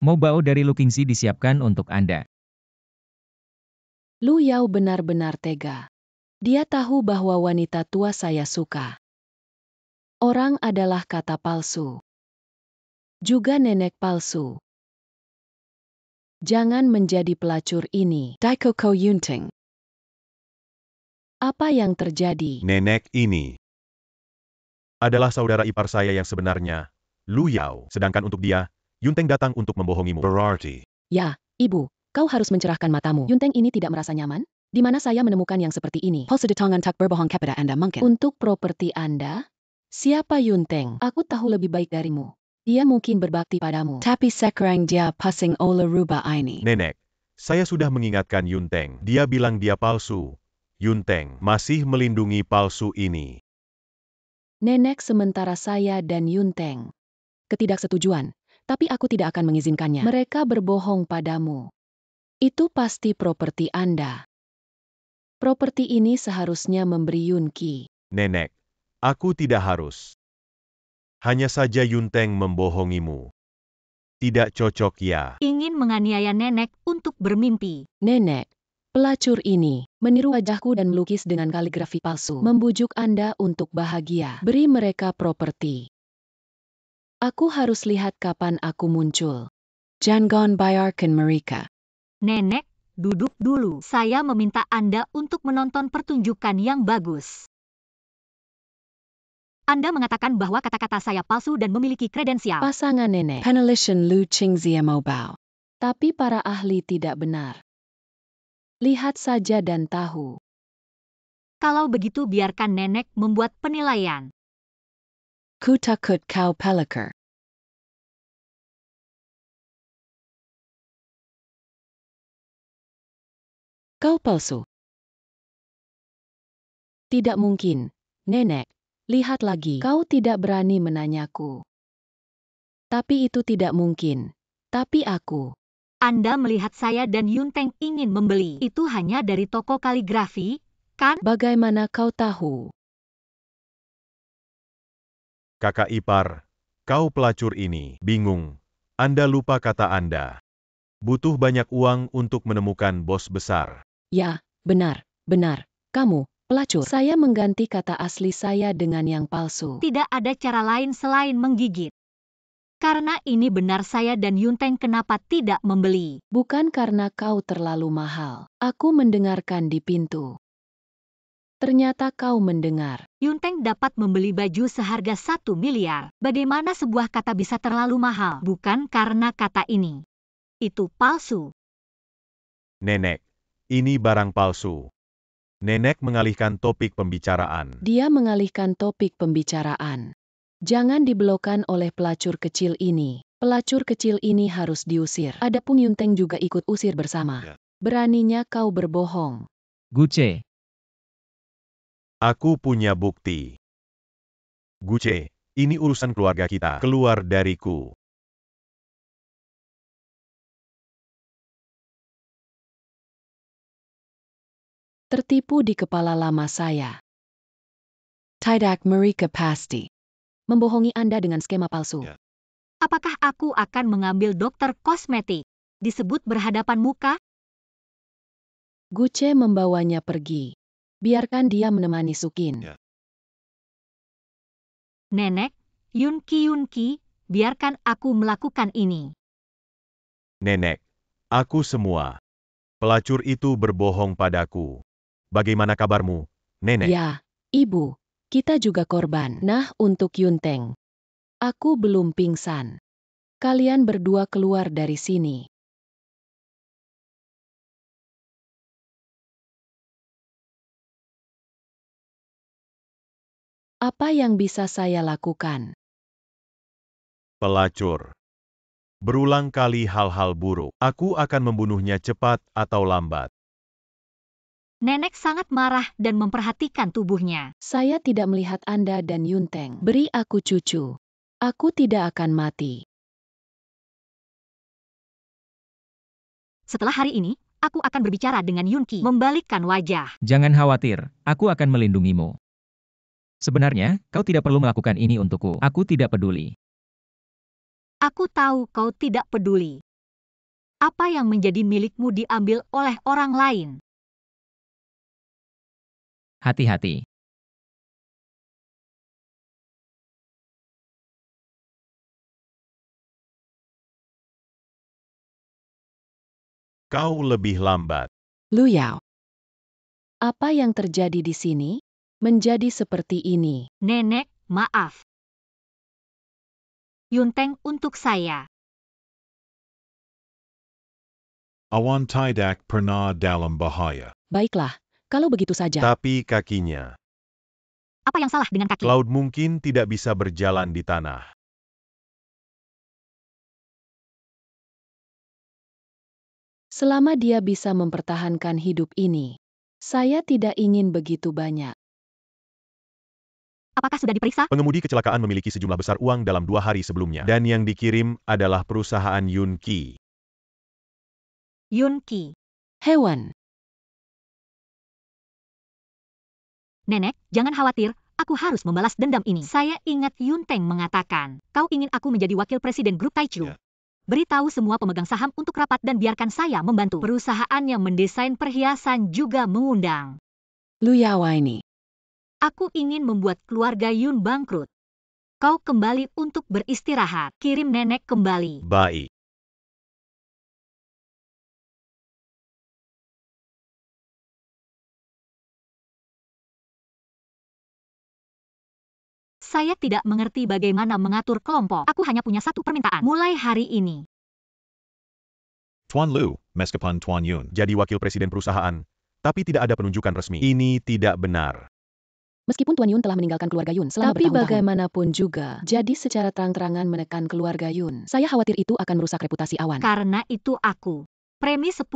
Mau bao dari Lu Qingzi disiapkan untuk Anda. Lu Yao benar-benar tega. Dia tahu bahwa wanita tua saya suka. Orang adalah kata palsu. Juga nenek palsu. Jangan menjadi pelacur ini. Daikoko Yunting. Apa yang terjadi? Nenek ini adalah saudara ipar saya yang sebenarnya, Lu Yao. Sedangkan untuk dia, Yunteng datang untuk membohongimu. Berarti. Ya, ibu, kau harus mencerahkan matamu. Yunteng ini tidak merasa nyaman? Di mana saya menemukan yang seperti ini? Hosedetongan tak berbohong kepada Anda mungkin. Untuk properti Anda? Siapa Yunteng? Aku tahu lebih baik darimu. Dia mungkin berbakti padamu. Tapi sekarang dia pasang oleh rubah ini. Nenek, saya sudah mengingatkan Yunteng. Dia bilang dia palsu. Yunteng masih melindungi palsu ini. Nenek sementara saya dan Yunteng. Ketidaksetujuan, tapi aku tidak akan mengizinkannya. Mereka berbohong padamu. Itu pasti properti Anda. Properti ini seharusnya memberi Yun Qi. Nenek, aku tidak harus. Hanya saja Yunteng membohongimu. Tidak cocok ya. Ingin menganiaya nenek untuk bermimpi. Nenek, pelacur ini meniru wajahku dan melukis dengan kaligrafi palsu. Membujuk Anda untuk bahagia. Beri mereka properti. Aku harus lihat kapan aku muncul. Jangan bayarkan mereka. Nenek, duduk dulu. Saya meminta Anda untuk menonton pertunjukan yang bagus. Anda mengatakan bahwa kata-kata saya palsu dan memiliki kredensial. Pasangan nenek. Penelitian Lu Qingzi Mobile. Tapi para ahli tidak benar. Lihat saja dan tahu. Kalau begitu biarkan nenek membuat penilaian. Ku takut kau pelakar. Kau palsu. Tidak mungkin, nenek. Lihat lagi. Kau tidak berani menanyaku. Tapi itu tidak mungkin. Tapi aku. Anda melihat saya dan Yunteng ingin membeli. Itu hanya dari toko kaligrafi, kan? Bagaimana kau tahu? Kakak ipar, kau pelacur ini. Bingung. Anda lupa kata Anda. Butuh banyak uang untuk menemukan bos besar. Ya, benar, benar. Kamu, pelacur. Saya mengganti kata asli saya dengan yang palsu. Tidak ada cara lain selain menggigit. Karena ini benar saya dan Yunteng kenapa tidak membeli. Bukan karena kau terlalu mahal. Aku mendengarkan di pintu. Ternyata kau mendengar. Yunteng dapat membeli baju seharga 1 miliar. Bagaimana sebuah kata bisa terlalu mahal? Bukan karena kata ini. Itu palsu. Nenek, ini barang palsu. Nenek mengalihkan topik pembicaraan. Dia mengalihkan topik pembicaraan. Jangan dibelokkan oleh pelacur kecil ini. Pelacur kecil ini harus diusir. Adapun Yunteng juga ikut usir bersama. Ya. Beraninya kau berbohong. Guce, Aku punya bukti. Guce, ini urusan keluarga kita. Keluar dariku. Tertipu di kepala lama saya. Tidak mereka pasti membohongi Anda dengan skema palsu. Ya. Apakah aku akan mengambil dokter kosmetik? Disebut berhadapan muka? Guce membawanya pergi. Biarkan dia menemani Sukin. Ya. Nenek, Yunki, biarkan aku melakukan ini. Nenek, aku semua. Pelacur itu berbohong padaku. Bagaimana kabarmu, Nenek? Ya, Ibu, kita juga korban. Nah, untuk Yunteng. Aku belum pingsan. Kalian berdua keluar dari sini. Apa yang bisa saya lakukan? Pelacur. Berulang kali hal-hal buruk. Aku akan membunuhnya cepat atau lambat. Nenek sangat marah dan memperhatikan tubuhnya. Saya tidak melihat Anda dan Yunteng. Beri aku cucu. Aku tidak akan mati. Setelah hari ini, aku akan berbicara dengan Yunki. Membalikkan wajah. jangan khawatir, aku akan melindungimu. Sebenarnya, kau tidak perlu melakukan ini untukku. Aku tidak peduli. Aku tahu kau tidak peduli. Apa yang menjadi milikmu diambil oleh orang lain. Hati-hati. Kau lebih lambat. Lu Yao. Apa yang terjadi di sini? Menjadi seperti ini. Nenek, maaf. Yunteng untuk saya. Awan tidak pernah dalam bahaya. Baiklah, kalau begitu saja. Tapi kakinya. Apa yang salah dengan kaki? Cloud mungkin tidak bisa berjalan di tanah. Selama dia bisa mempertahankan hidup ini, saya tidak ingin begitu banyak. Apakah sudah diperiksa? Pengemudi kecelakaan memiliki sejumlah besar uang dalam 2 hari sebelumnya. Dan yang dikirim adalah perusahaan Yunki. Yunki. Hewan. Nenek, jangan khawatir. Aku harus membalas dendam ini. Saya ingat Yunteng mengatakan, kau ingin aku menjadi wakil presiden grup Taichu. Ya. Beritahu semua pemegang saham untuk rapat dan biarkan saya membantu. Perusahaan yang mendesain perhiasan juga mengundang. Lu Yao ini. Aku ingin membuat keluarga Yun bangkrut. Kau kembali untuk beristirahat. Kirim nenek kembali. Baik. Saya tidak mengerti bagaimana mengatur kelompok. Aku hanya punya satu permintaan. Mulai hari ini, Tuan Lu, meskipun Tuan Yun. Jadi wakil presiden perusahaan, tapi tidak ada penunjukan resmi. Ini tidak benar. Meskipun Tuan Yun telah meninggalkan keluarga Yun selama bertahun-tahun. Tapi bagaimanapun juga, jadi secara terang-terangan menekan keluarga Yun. Saya khawatir itu akan merusak reputasi Awan. Karena itu aku. Premi 10%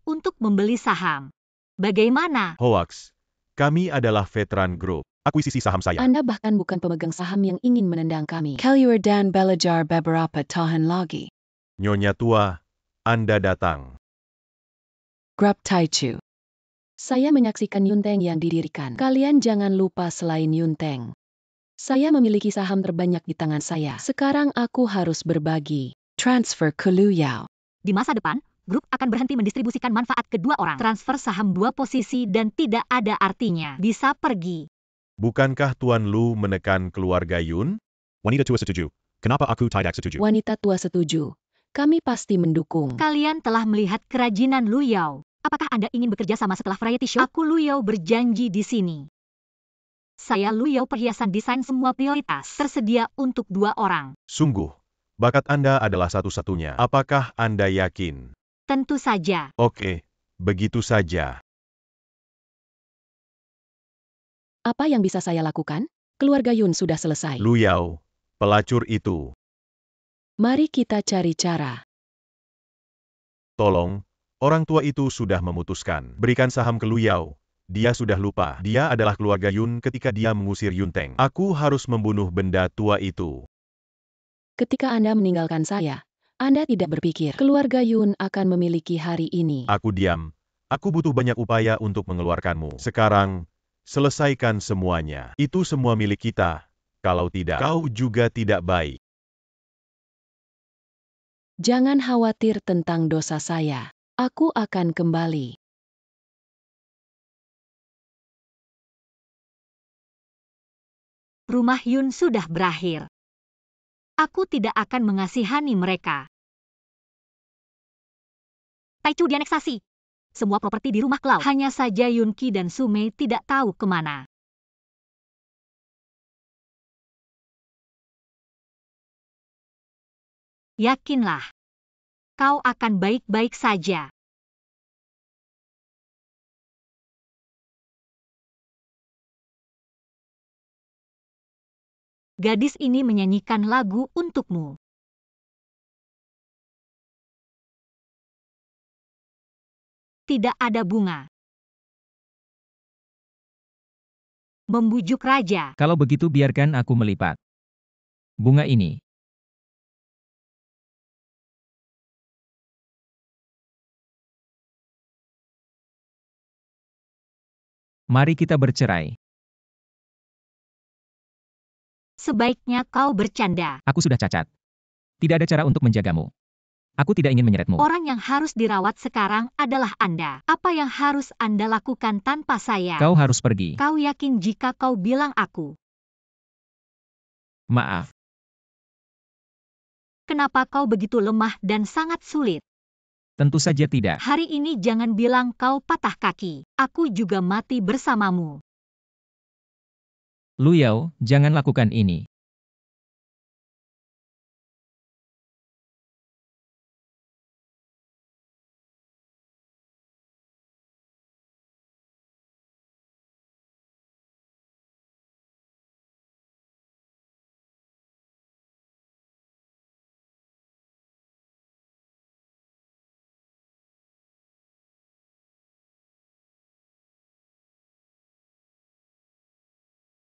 untuk membeli saham. Bagaimana? Hoax. Kami adalah veteran grup. Akuisisi saham saya. Anda bahkan bukan pemegang saham yang ingin menendang kami. Kaliur dan belajar beberapa tahun lagi. Nyonya tua, Anda datang. Grab Taichu. Saya menyaksikan Yunteng yang didirikan. Kalian jangan lupa selain Yunteng. Saya memiliki saham terbanyak di tangan saya. Sekarang aku harus berbagi. Transfer ke Lu Yao. Di masa depan, grup akan berhenti mendistribusikan manfaat kedua orang. Transfer saham 2 posisi dan tidak ada artinya. Bisa pergi. Bukankah Tuan Lu menekan keluarga Yun? Wanita tua setuju. Kenapa aku tidak setuju? Wanita tua setuju. Kami pasti mendukung. Kalian telah melihat kerajinan Lu Yao. Apakah Anda ingin bekerja sama setelah variety show? Aku Lu Yao berjanji di sini. Saya Lu Yao perhiasan desain semua prioritas. Tersedia untuk 2 orang. Sungguh, bakat Anda adalah satu-satunya. Apakah Anda yakin? Tentu saja. Oke, begitu saja. Apa yang bisa saya lakukan? Keluarga Yun sudah selesai. Lu Yao, pelacur itu. Mari kita cari cara. Tolong, orang tua itu sudah memutuskan. Berikan saham ke Lu Yao. Dia sudah lupa. Dia adalah keluarga Yun ketika dia mengusir Yunteng. Aku harus membunuh benda tua itu. Ketika Anda meninggalkan saya, Anda tidak berpikir keluarga Yun akan memiliki hari ini. Aku diam. Aku butuh banyak upaya untuk mengeluarkanmu. Sekarang, selesaikan semuanya. Itu semua milik kita. Kalau tidak, kau juga tidak baik. Jangan khawatir tentang dosa saya. Aku akan kembali. Rumah Yun sudah berakhir. Aku tidak akan mengasihani mereka. Taichu dianeksasi. Semua properti di rumah Cloud. Hanya saja Yun Qi dan Su Mei tidak tahu kemana. Yakinlah. Kau akan baik-baik saja. Gadis ini menyanyikan lagu untukmu. Tidak ada bunga. Membujuk raja. Kalau begitu biarkan aku melipat bunga ini. Mari kita bercerai. Sebaiknya kau bercanda. Aku sudah cacat. Tidak ada cara untuk menjagamu. Aku tidak ingin menyeretmu. Orang yang harus dirawat sekarang adalah Anda. Apa yang harus Anda lakukan tanpa saya? Kau harus pergi. Kau yakin jika kau bilang aku? Maaf. Kenapa kau begitu lemah dan sangat sulit? Tentu saja tidak. Hari ini jangan bilang kau patah kaki. Aku juga mati bersamamu. Lu Yao, jangan lakukan ini.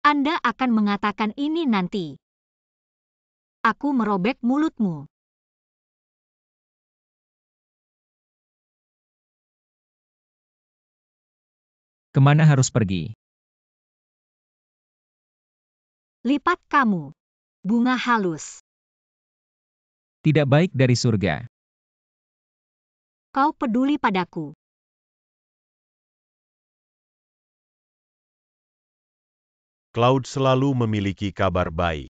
Anda akan mengatakan ini nanti. Aku merobek mulutmu. Kemana harus pergi? Lipat kamu. Bunga halus. Tidak baik dari surga. Kau peduli padaku. Cloud selalu memiliki kabar baik.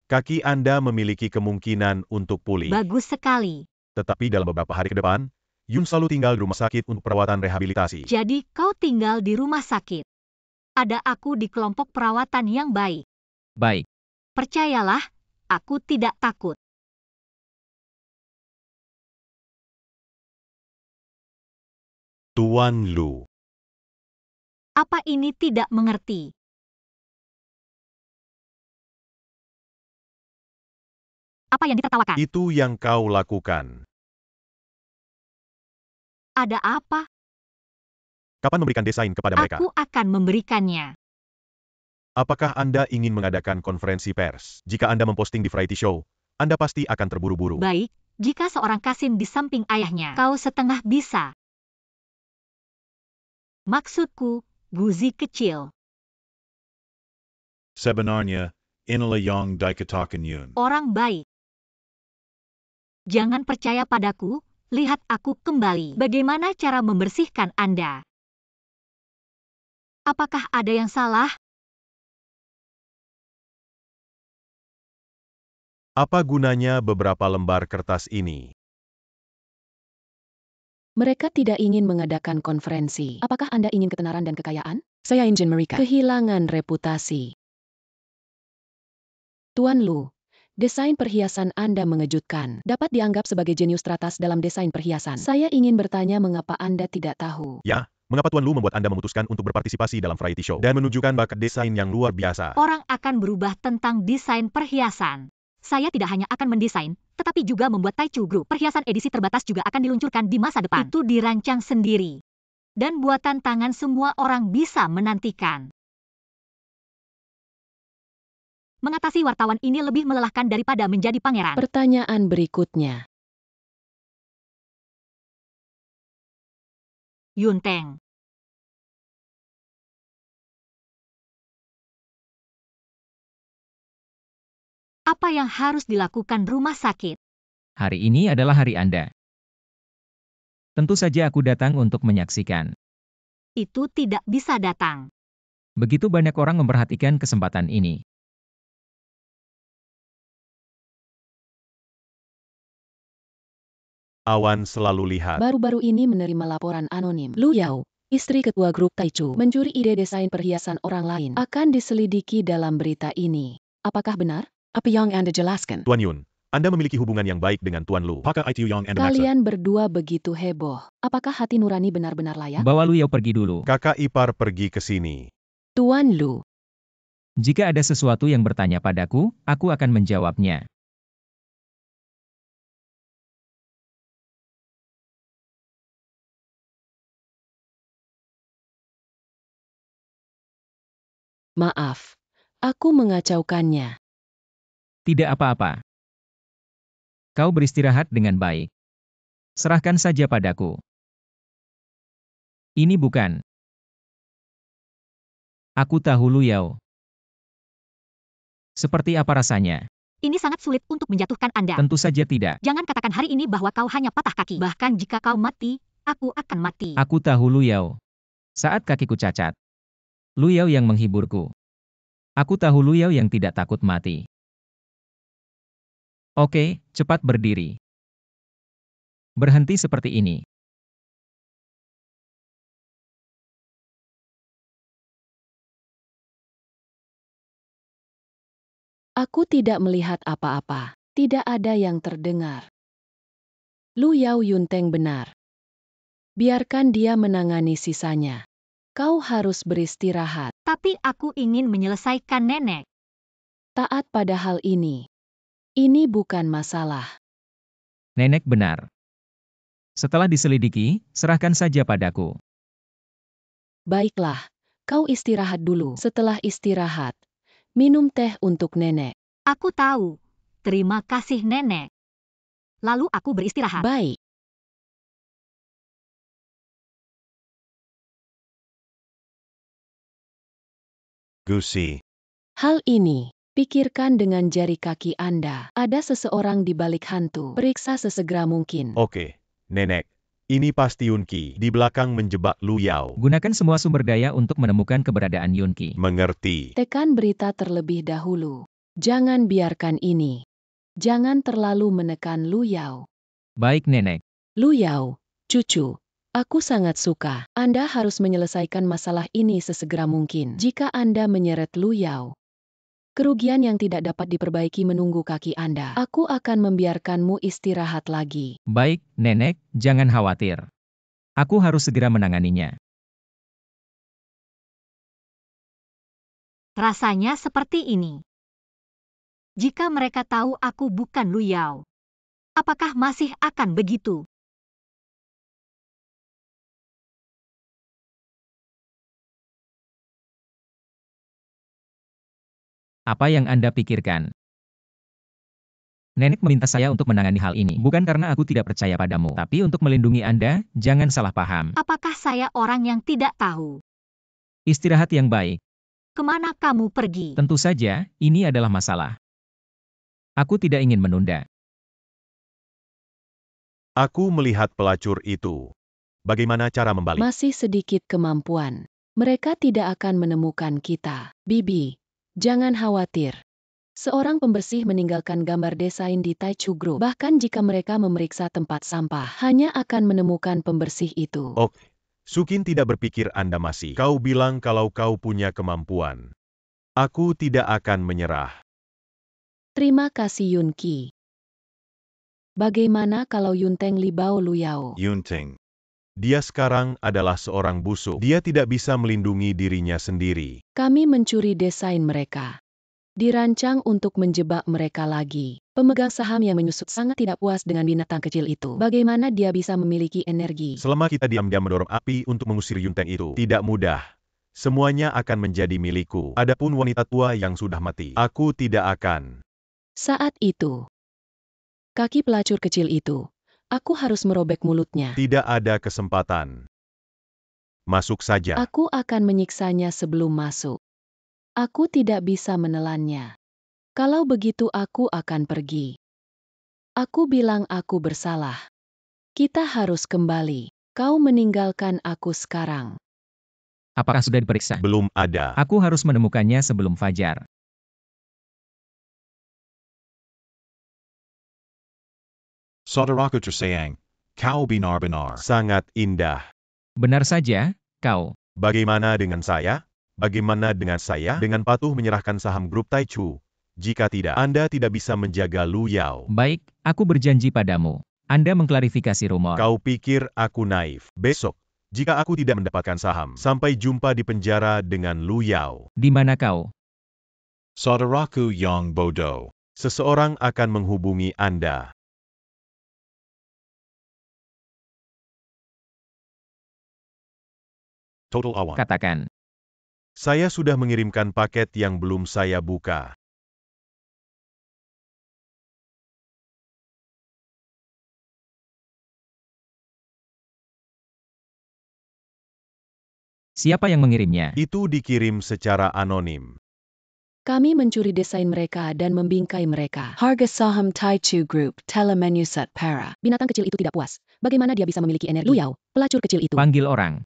Kaki Anda memiliki kemungkinan untuk pulih. Bagus sekali. Tetapi dalam beberapa hari ke depan, Yun selalu tinggal di rumah sakit untuk perawatan rehabilitasi. Jadi kau tinggal di rumah sakit. Ada aku di kelompok perawatan yang baik. Baik. Percayalah, aku tidak takut. Tuan Lu. Apa ini tidak mengerti? Apa yang ditertawakan? Itu yang kau lakukan. Ada apa? Kapan memberikan desain kepada mereka? Aku akan memberikannya. Apakah Anda ingin mengadakan konferensi pers? Jika Anda memposting di variety show, Anda pasti akan terburu-buru. Baik, jika seorang Kasim di samping ayahnya, kau setengah bisa. Maksudku, guzi kecil. Sebenarnya, inilah yang dikatakan Yun. Orang baik. Jangan percaya padaku, lihat aku kembali. Bagaimana cara membersihkan Anda? Apakah ada yang salah? Apa gunanya beberapa lembar kertas ini? Mereka tidak ingin mengadakan konferensi. Apakah Anda ingin ketenaran dan kekayaan? Saya ingin mereka kehilangan reputasi. Tuan Lu, desain perhiasan Anda mengejutkan. Dapat dianggap sebagai jenius teratas dalam desain perhiasan. Saya ingin bertanya mengapa Anda tidak tahu. Ya, mengapa Tuan Lu membuat Anda memutuskan untuk berpartisipasi dalam variety show dan menunjukkan bakat desain yang luar biasa? Orang akan berubah tentang desain perhiasan. Saya tidak hanya akan mendesain, tetapi juga membuat Taichu Group. Perhiasan edisi terbatas juga akan diluncurkan di masa depan. Itu dirancang sendiri. Dan buatan tangan semua orang bisa menantikan. Mengatasi wartawan ini lebih melelahkan daripada menjadi pangeran. Pertanyaan berikutnya. Yunteng. Apa yang harus dilakukan rumah sakit? Hari ini adalah hari Anda. Tentu saja aku datang untuk menyaksikan. Itu tidak bisa datang. Begitu banyak orang memperhatikan kesempatan ini. Awan selalu lihat. Baru-baru ini menerima laporan anonim. Lu Yao, istri ketua grup Taichu, mencuri ide desain perhiasan orang lain. Akan diselidiki dalam berita ini. Apakah benar? Apa yang Anda jelaskan? Tuan Yun, Anda memiliki hubungan yang baik dengan Tuan Lu. Apakah itu yang Anda maksud? Kalian berdua begitu heboh. Apakah hati nurani benar-benar layak? Bawa Lu Yao pergi dulu. Kakak ipar pergi ke sini. Tuan Lu, Jika ada sesuatu yang bertanya padaku, aku akan menjawabnya. maaf. Aku mengacaukannya. Tidak apa-apa. Kau beristirahat dengan baik. Serahkan saja padaku. Ini bukan. Aku tahu Lu Yao. Seperti apa rasanya? Ini sangat sulit untuk menjatuhkan Anda. Tentu saja tidak. Jangan katakan hari ini bahwa kau hanya patah kaki. Bahkan jika kau mati, aku akan mati. Aku tahu Lu Yao. Saat kakiku cacat. Lu Yao yang menghiburku. Aku tahu Lu Yao yang tidak takut mati. Oke, cepat berdiri. Berhenti seperti ini. Aku tidak melihat apa-apa. Tidak ada yang terdengar. Lu Yao Yunteng benar. Biarkan dia menangani sisanya. Kau harus beristirahat. Tapi aku ingin menyelesaikan nenek. Taat pada hal ini. Ini bukan masalah. Nenek benar. Setelah diselidiki, serahkan saja padaku. Baiklah, kau istirahat dulu. Setelah istirahat, minum teh untuk nenek. Aku tahu. Terima kasih nenek. Lalu aku beristirahat. Baik. Gusi. Hal ini, pikirkan dengan jari kaki Anda. Ada seseorang di balik hantu. Periksa sesegera mungkin. Oke, Nenek. Ini pasti Yunki di belakang menjebak Lu Yao. Gunakan semua sumber daya untuk menemukan keberadaan Yunki. Mengerti. Tekan berita terlebih dahulu. Jangan biarkan ini. Jangan terlalu menekan Lu Yao. Baik nenek. Lu Yao, cucu. Aku sangat suka. Anda harus menyelesaikan masalah ini sesegera mungkin. Jika Anda menyeret Lu Yao, kerugian yang tidak dapat diperbaiki menunggu kaki Anda. Aku akan membiarkanmu istirahat lagi. Baik, nenek, jangan khawatir. Aku harus segera menanganinya. Rasanya seperti ini. Jika mereka tahu aku bukan Lu Yao, apakah masih akan begitu? Apa yang Anda pikirkan? Nenek meminta saya untuk menangani hal ini, bukan karena aku tidak percaya padamu, tapi untuk melindungi Anda, jangan salah paham. Apakah saya orang yang tidak tahu? Istirahat yang baik. Kemana kamu pergi? Tentu saja, ini adalah masalah. Aku tidak ingin menunda. Aku melihat pelacur itu. Bagaimana cara membalik? Masih sedikit kemampuan. Mereka tidak akan menemukan kita. Bibi, jangan khawatir. Seorang pembersih meninggalkan gambar desain di Taichu Group. Bahkan jika mereka memeriksa tempat sampah, hanya akan menemukan pembersih itu. Oh, Sukin tidak berpikir Anda masih. Kau bilang kalau kau punya kemampuan. Aku tidak akan menyerah. Terima kasih Yun Qi. Bagaimana kalau Yunteng Li Bao Lu Yao? Yunting. Dia sekarang adalah seorang busuk. Dia tidak bisa melindungi dirinya sendiri. Kami mencuri desain mereka. Dirancang untuk menjebak mereka lagi. Pemegang saham yang menyusut sangat tidak puas dengan binatang kecil itu. Bagaimana dia bisa memiliki energi? Selama kita diam-diam mendorong api untuk mengusir Yunteng itu, tidak mudah. Semuanya akan menjadi milikku. Adapun wanita tua yang sudah mati, aku tidak akan. Saat itu, kaki pelacur kecil itu, aku harus merobek mulutnya. Tidak ada kesempatan. Masuk saja. Aku akan menyiksanya sebelum masuk. Aku tidak bisa menelannya. Kalau begitu aku akan pergi. Aku bilang aku bersalah. Kita harus kembali. Kau meninggalkan aku sekarang. Apakah sudah diperiksa? Belum ada. Aku harus menemukannya sebelum fajar. Saudaraku tersayang, kau benar-benar. Sangat indah. Benar saja, kau. Bagaimana dengan saya? Bagaimana dengan saya? Dengan patuh menyerahkan saham grup Taichu. Jika tidak, Anda tidak bisa menjaga Lu Yao. Baik, aku berjanji padamu. Anda mengklarifikasi rumor. Kau pikir aku naif? Besok, jika aku tidak mendapatkan saham, sampai jumpa di penjara dengan Lu Yao. Di mana kau? Saudaraku yang bodoh. Seseorang akan menghubungi Anda. Total awan. Katakan. Saya sudah mengirimkan paket yang belum saya buka. Siapa yang mengirimnya? Itu dikirim secara anonim. Kami mencuri desain mereka dan membingkai mereka. Harga saham Taichu Group Telemenusat Para. Binatang kecil itu tidak puas. Bagaimana dia bisa memiliki energi? Lu Yao, pelacur kecil itu. Panggil orang.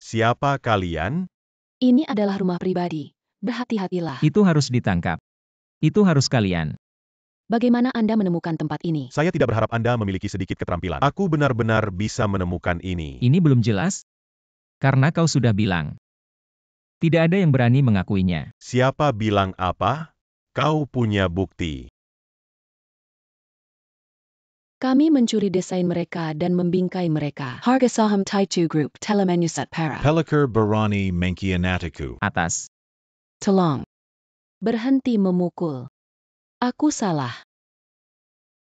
Siapa kalian? Ini adalah rumah pribadi. Berhati-hatilah. Itu harus ditangkap. Itu harus kalian. Bagaimana Anda menemukan tempat ini? Saya tidak berharap Anda memiliki sedikit keterampilan. Aku benar-benar bisa menemukan ini. Ini belum jelas? Karena kau sudah bilang. Tidak ada yang berani mengakuinya. Siapa bilang apa? Kau punya bukti. Kami mencuri desain mereka dan membingkai mereka. Harga saham Taichu Group Telemenusat Para. Pelakar Barani Mengkianatiku. Atas. Tolong. Berhenti memukul. Aku salah.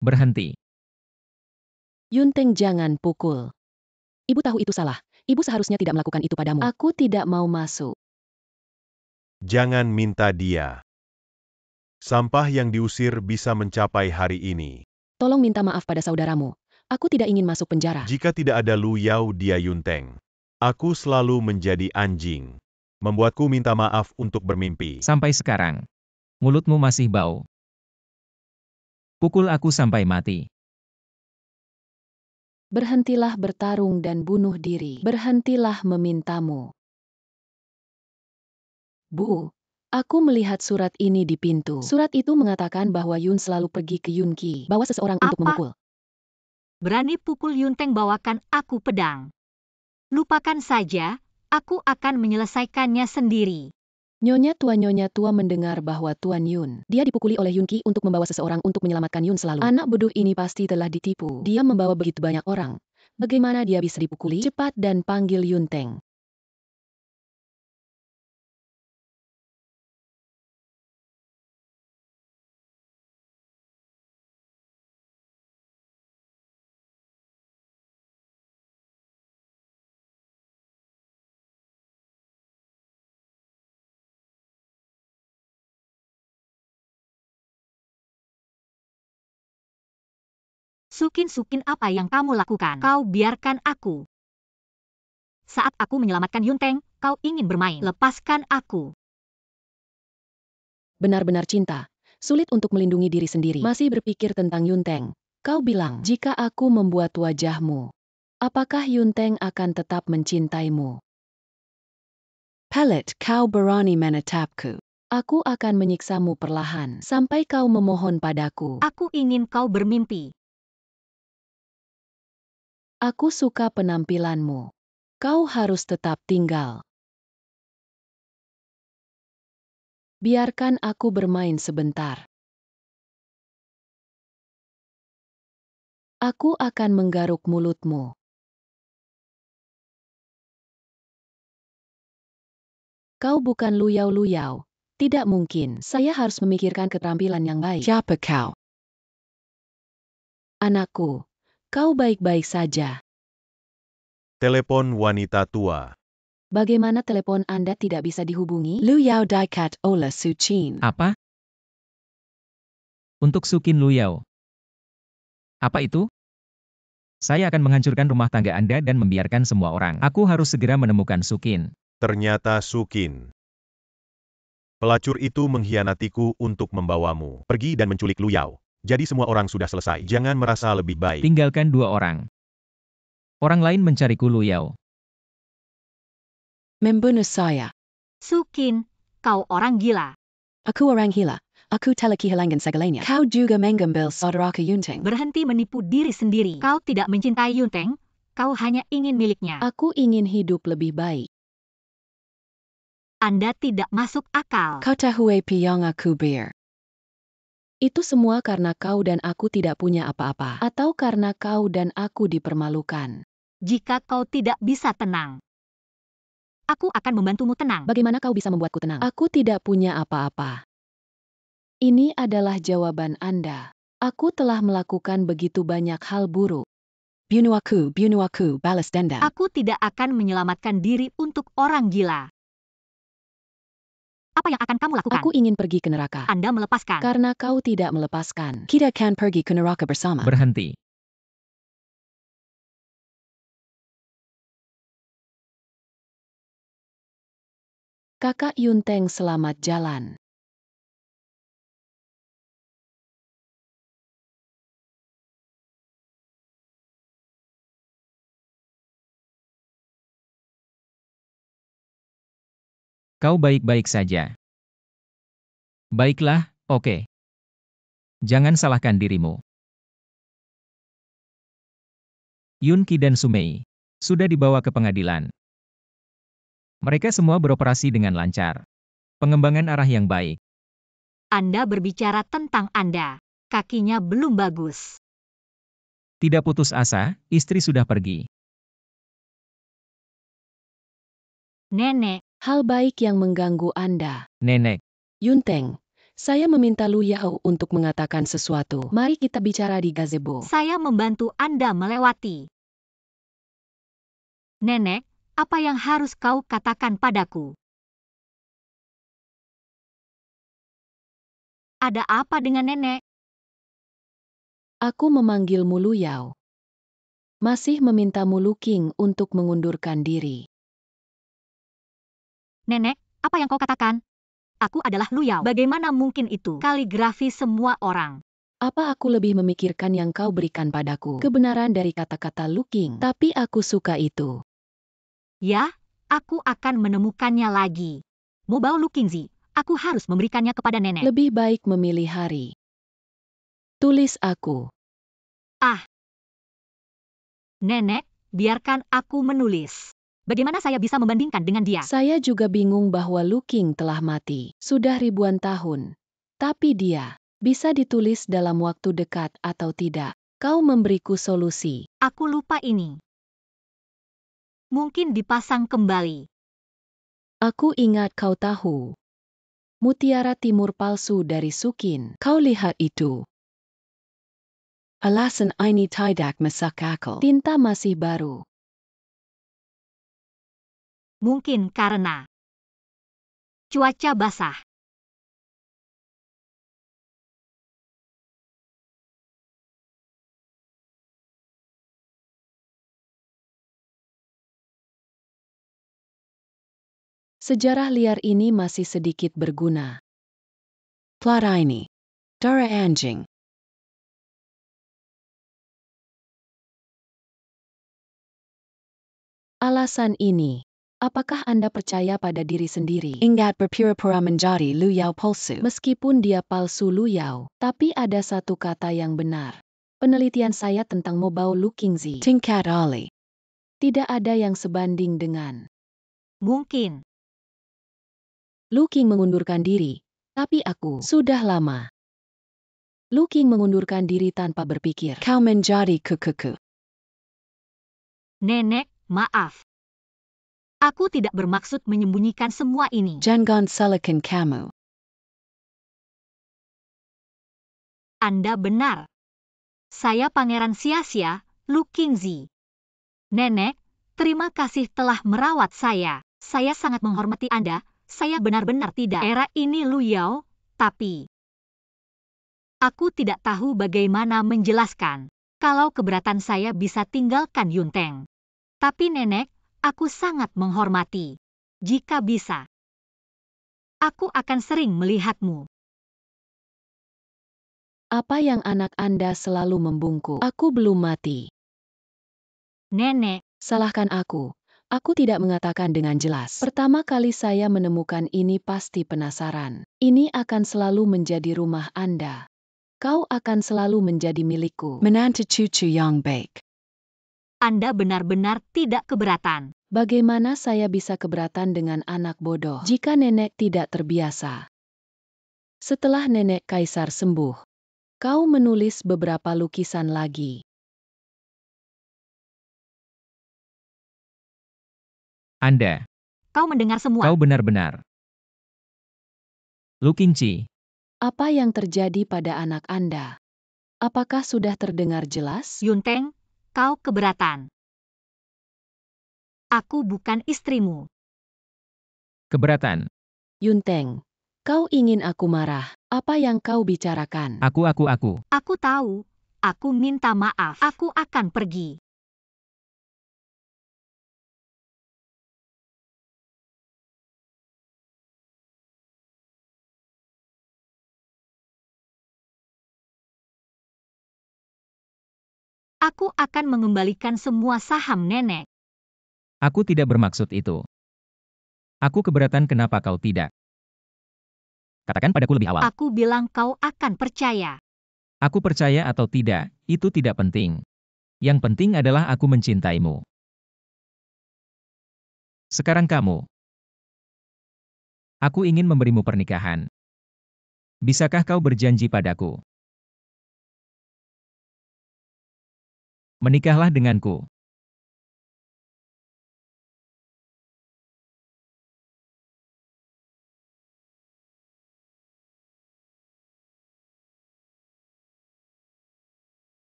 Berhenti. Yunteng jangan pukul. Ibu tahu itu salah. Ibu seharusnya tidak melakukan itu padamu. Aku tidak mau masuk. Jangan minta dia. Sampah yang diusir bisa mencapai hari ini. Tolong minta maaf pada saudaramu. Aku tidak ingin masuk penjara. Jika tidak ada Lu Yao dia Yunteng. Aku selalu menjadi anjing. Membuatku minta maaf untuk bermimpi. Sampai sekarang. Mulutmu masih bau. Pukul aku sampai mati. Berhentilah bertarung dan bunuh diri. Berhentilah memintamu. Bu, aku melihat surat ini di pintu. Surat itu mengatakan bahwa Yun selalu pergi ke Yun Qi. Bawa seseorang untuk Apa? memukul. Berani pukul Yunteng bawakan aku pedang. Lupakan saja, aku akan menyelesaikannya sendiri. Nyonya tua mendengar bahwa Tuan Yun. Dia dipukuli oleh Yun Qi untuk membawa seseorang untuk menyelamatkan Yun selalu. Anak bodoh ini pasti telah ditipu. Dia membawa begitu banyak orang. Bagaimana dia bisa dipukuli? Cepat dan panggil Yunteng. Sukin, apa yang kamu lakukan? Kau biarkan aku. Saat aku menyelamatkan Yunteng, kau ingin bermain. Lepaskan aku. Benar-benar cinta. Sulit untuk melindungi diri sendiri. Masih berpikir tentang Yunteng. Kau bilang, jika aku membuat wajahmu, apakah Yunteng akan tetap mencintaimu? Pelet, kau berani menatapku. Aku akan menyiksamu perlahan sampai kau memohon padaku. Aku ingin kau bermimpi. Aku suka penampilanmu. Kau harus tetap tinggal. Biarkan aku bermain sebentar. Aku akan menggaruk mulutmu. Kau bukan luyau-luyau. Tidak mungkin. Saya harus memikirkan keterampilan yang baik. Siapa kau? Anakku, kau baik-baik saja. Telepon wanita tua. Bagaimana telepon Anda tidak bisa dihubungi? Luyau Daikat Ola Suchin. Apa? Untuk Sukin Luyau. Apa itu? Saya akan menghancurkan rumah tangga Anda dan membiarkan semua orang. Aku harus segera menemukan Sukin. Ternyata Sukin. Pelacur itu mengkhianatiku untuk membawamu pergi dan menculik Luyau. Jadi semua orang sudah selesai. Jangan merasa lebih baik. Tinggalkan 2 orang. Orang lain mencariku Luyau. Membunuh saya. Sukin, kau orang gila. Aku orang gila. Aku telah kehilangan segalanya. Kau juga mengambil saudaraku Yunteng. Berhenti menipu diri sendiri. Kau tidak mencintai Yunteng, kau hanya ingin miliknya. Aku ingin hidup lebih baik. Anda tidak masuk akal. Kau tahu apa yang aku biar. Itu semua karena kau dan aku tidak punya apa-apa. Atau karena kau dan aku dipermalukan. Jika kau tidak bisa tenang, aku akan membantumu tenang. Bagaimana kau bisa membuatku tenang? Aku tidak punya apa-apa. Ini adalah jawaban Anda. Aku telah melakukan begitu banyak hal buruk. Bunuh aku, balas dendam. Aku tidak akan menyelamatkan diri untuk orang gila. Apa yang akan kamu lakukan? Aku ingin pergi ke neraka. Anda melepaskan. Karena kau tidak melepaskan. Kita akan pergi ke neraka bersama. Berhenti. Kakak Yunteng selamat jalan. Kau baik-baik saja. Baiklah, oke. Jangan salahkan dirimu. Yunki dan Sumei sudah dibawa ke pengadilan. Mereka semua beroperasi dengan lancar. Pengembangan arah yang baik. Anda berbicara tentang Anda. Kakinya belum bagus. Tidak putus asa, istri sudah pergi. Nenek, Hal baik yang mengganggu Anda. Nenek, Yunteng, saya meminta Luyau untuk mengatakan sesuatu. Mari kita bicara di gazebo. saya membantu Anda melewati. Nenek, apa yang harus kau katakan padaku? Ada apa dengan nenek? Aku memanggilmu Luyau. Masih memintamu Luking untuk mengundurkan diri. Nenek, apa yang kau katakan? Aku adalah Luyau. Bagaimana mungkin itu? Kaligrafi semua orang. Apa aku lebih memikirkan yang kau berikan padaku? Kebenaran dari kata-kata Luking. Tapi aku suka itu. Ya, aku akan menemukannya lagi. Mobile Lukingzi, aku harus memberikannya kepada nenek. Lebih baik memilih hari. Tulis aku. Nenek, biarkan aku menulis. Bagaimana saya bisa membandingkan dengan dia? Saya juga bingung bahwa Luking telah mati. Sudah ribuan tahun. Tapi dia bisa ditulis dalam waktu dekat atau tidak. Kau memberiku solusi. Aku lupa ini. Mungkin dipasang kembali. Aku ingat kau tahu. Mutiara timur palsu dari Sukin. Kau lihat itu. Alasan ini tidak masuk akal. Tinta masih baru. Mungkin karena cuaca basah. Sejarah liar ini masih sedikit berguna. Plot ini. Darah anjing. Alasan ini. Apakah Anda percaya pada diri sendiri? Ingat berpura-pura menjadi Luyao palsu. Meskipun dia palsu Luyao, tapi ada satu kata yang benar. Penelitian saya tentang Mobile Lukingzi. Tingkat Ali. Tidak ada yang sebanding dengan. Mungkin. Lu King mengundurkan diri, tapi aku sudah lama. Lu King mengundurkan diri tanpa berpikir. Kau menjadi kekuku. Nenek, maaf. Aku tidak bermaksud menyembunyikan semua ini. Jangan salahkan kamu. Anda benar. Saya Pangeran Sia-Sia, Lu Qingzi. Nenek, terima kasih telah merawat saya. Saya sangat menghormati Anda. Saya benar-benar tidak era ini Lu Yao, tapi aku tidak tahu bagaimana menjelaskan. Kalau keberatan saya bisa tinggalkan Yunteng. Tapi nenek, aku sangat menghormati. Jika bisa, aku akan sering melihatmu. Apa yang anak Anda selalu membungkuk? Aku belum mati. Nenek, Salahkan aku. Aku tidak mengatakan dengan jelas. Pertama kali saya menemukan ini pasti penasaran. Ini akan selalu menjadi rumah Anda. Kau akan selalu menjadi milikku. Menantu cucu yang baik. Anda benar-benar tidak keberatan. Bagaimana saya bisa keberatan dengan anak bodoh jika nenek tidak terbiasa? Setelah nenek kaisar sembuh, kau menulis beberapa lukisan lagi. Anda. Kau mendengar semua. Kau benar-benar. Lu Qingzi. Apa yang terjadi pada anak Anda? Apakah sudah terdengar jelas? Yunteng, kau keberatan. Aku bukan istrimu. Keberatan. Yunteng, kau ingin aku marah. Apa yang kau bicarakan? Aku. Aku tahu. Aku minta maaf. Aku akan pergi. Aku akan mengembalikan semua saham nenek. Aku tidak bermaksud itu. Aku keberatan kenapa kau tidak. Katakan padaku lebih awal. Aku bilang kau akan percaya. Aku percaya atau tidak, itu tidak penting. Yang penting adalah aku mencintaimu. Sekarang kamu. Aku ingin memberimu pernikahan. Bisakah kau berjanji padaku? Menikahlah denganku.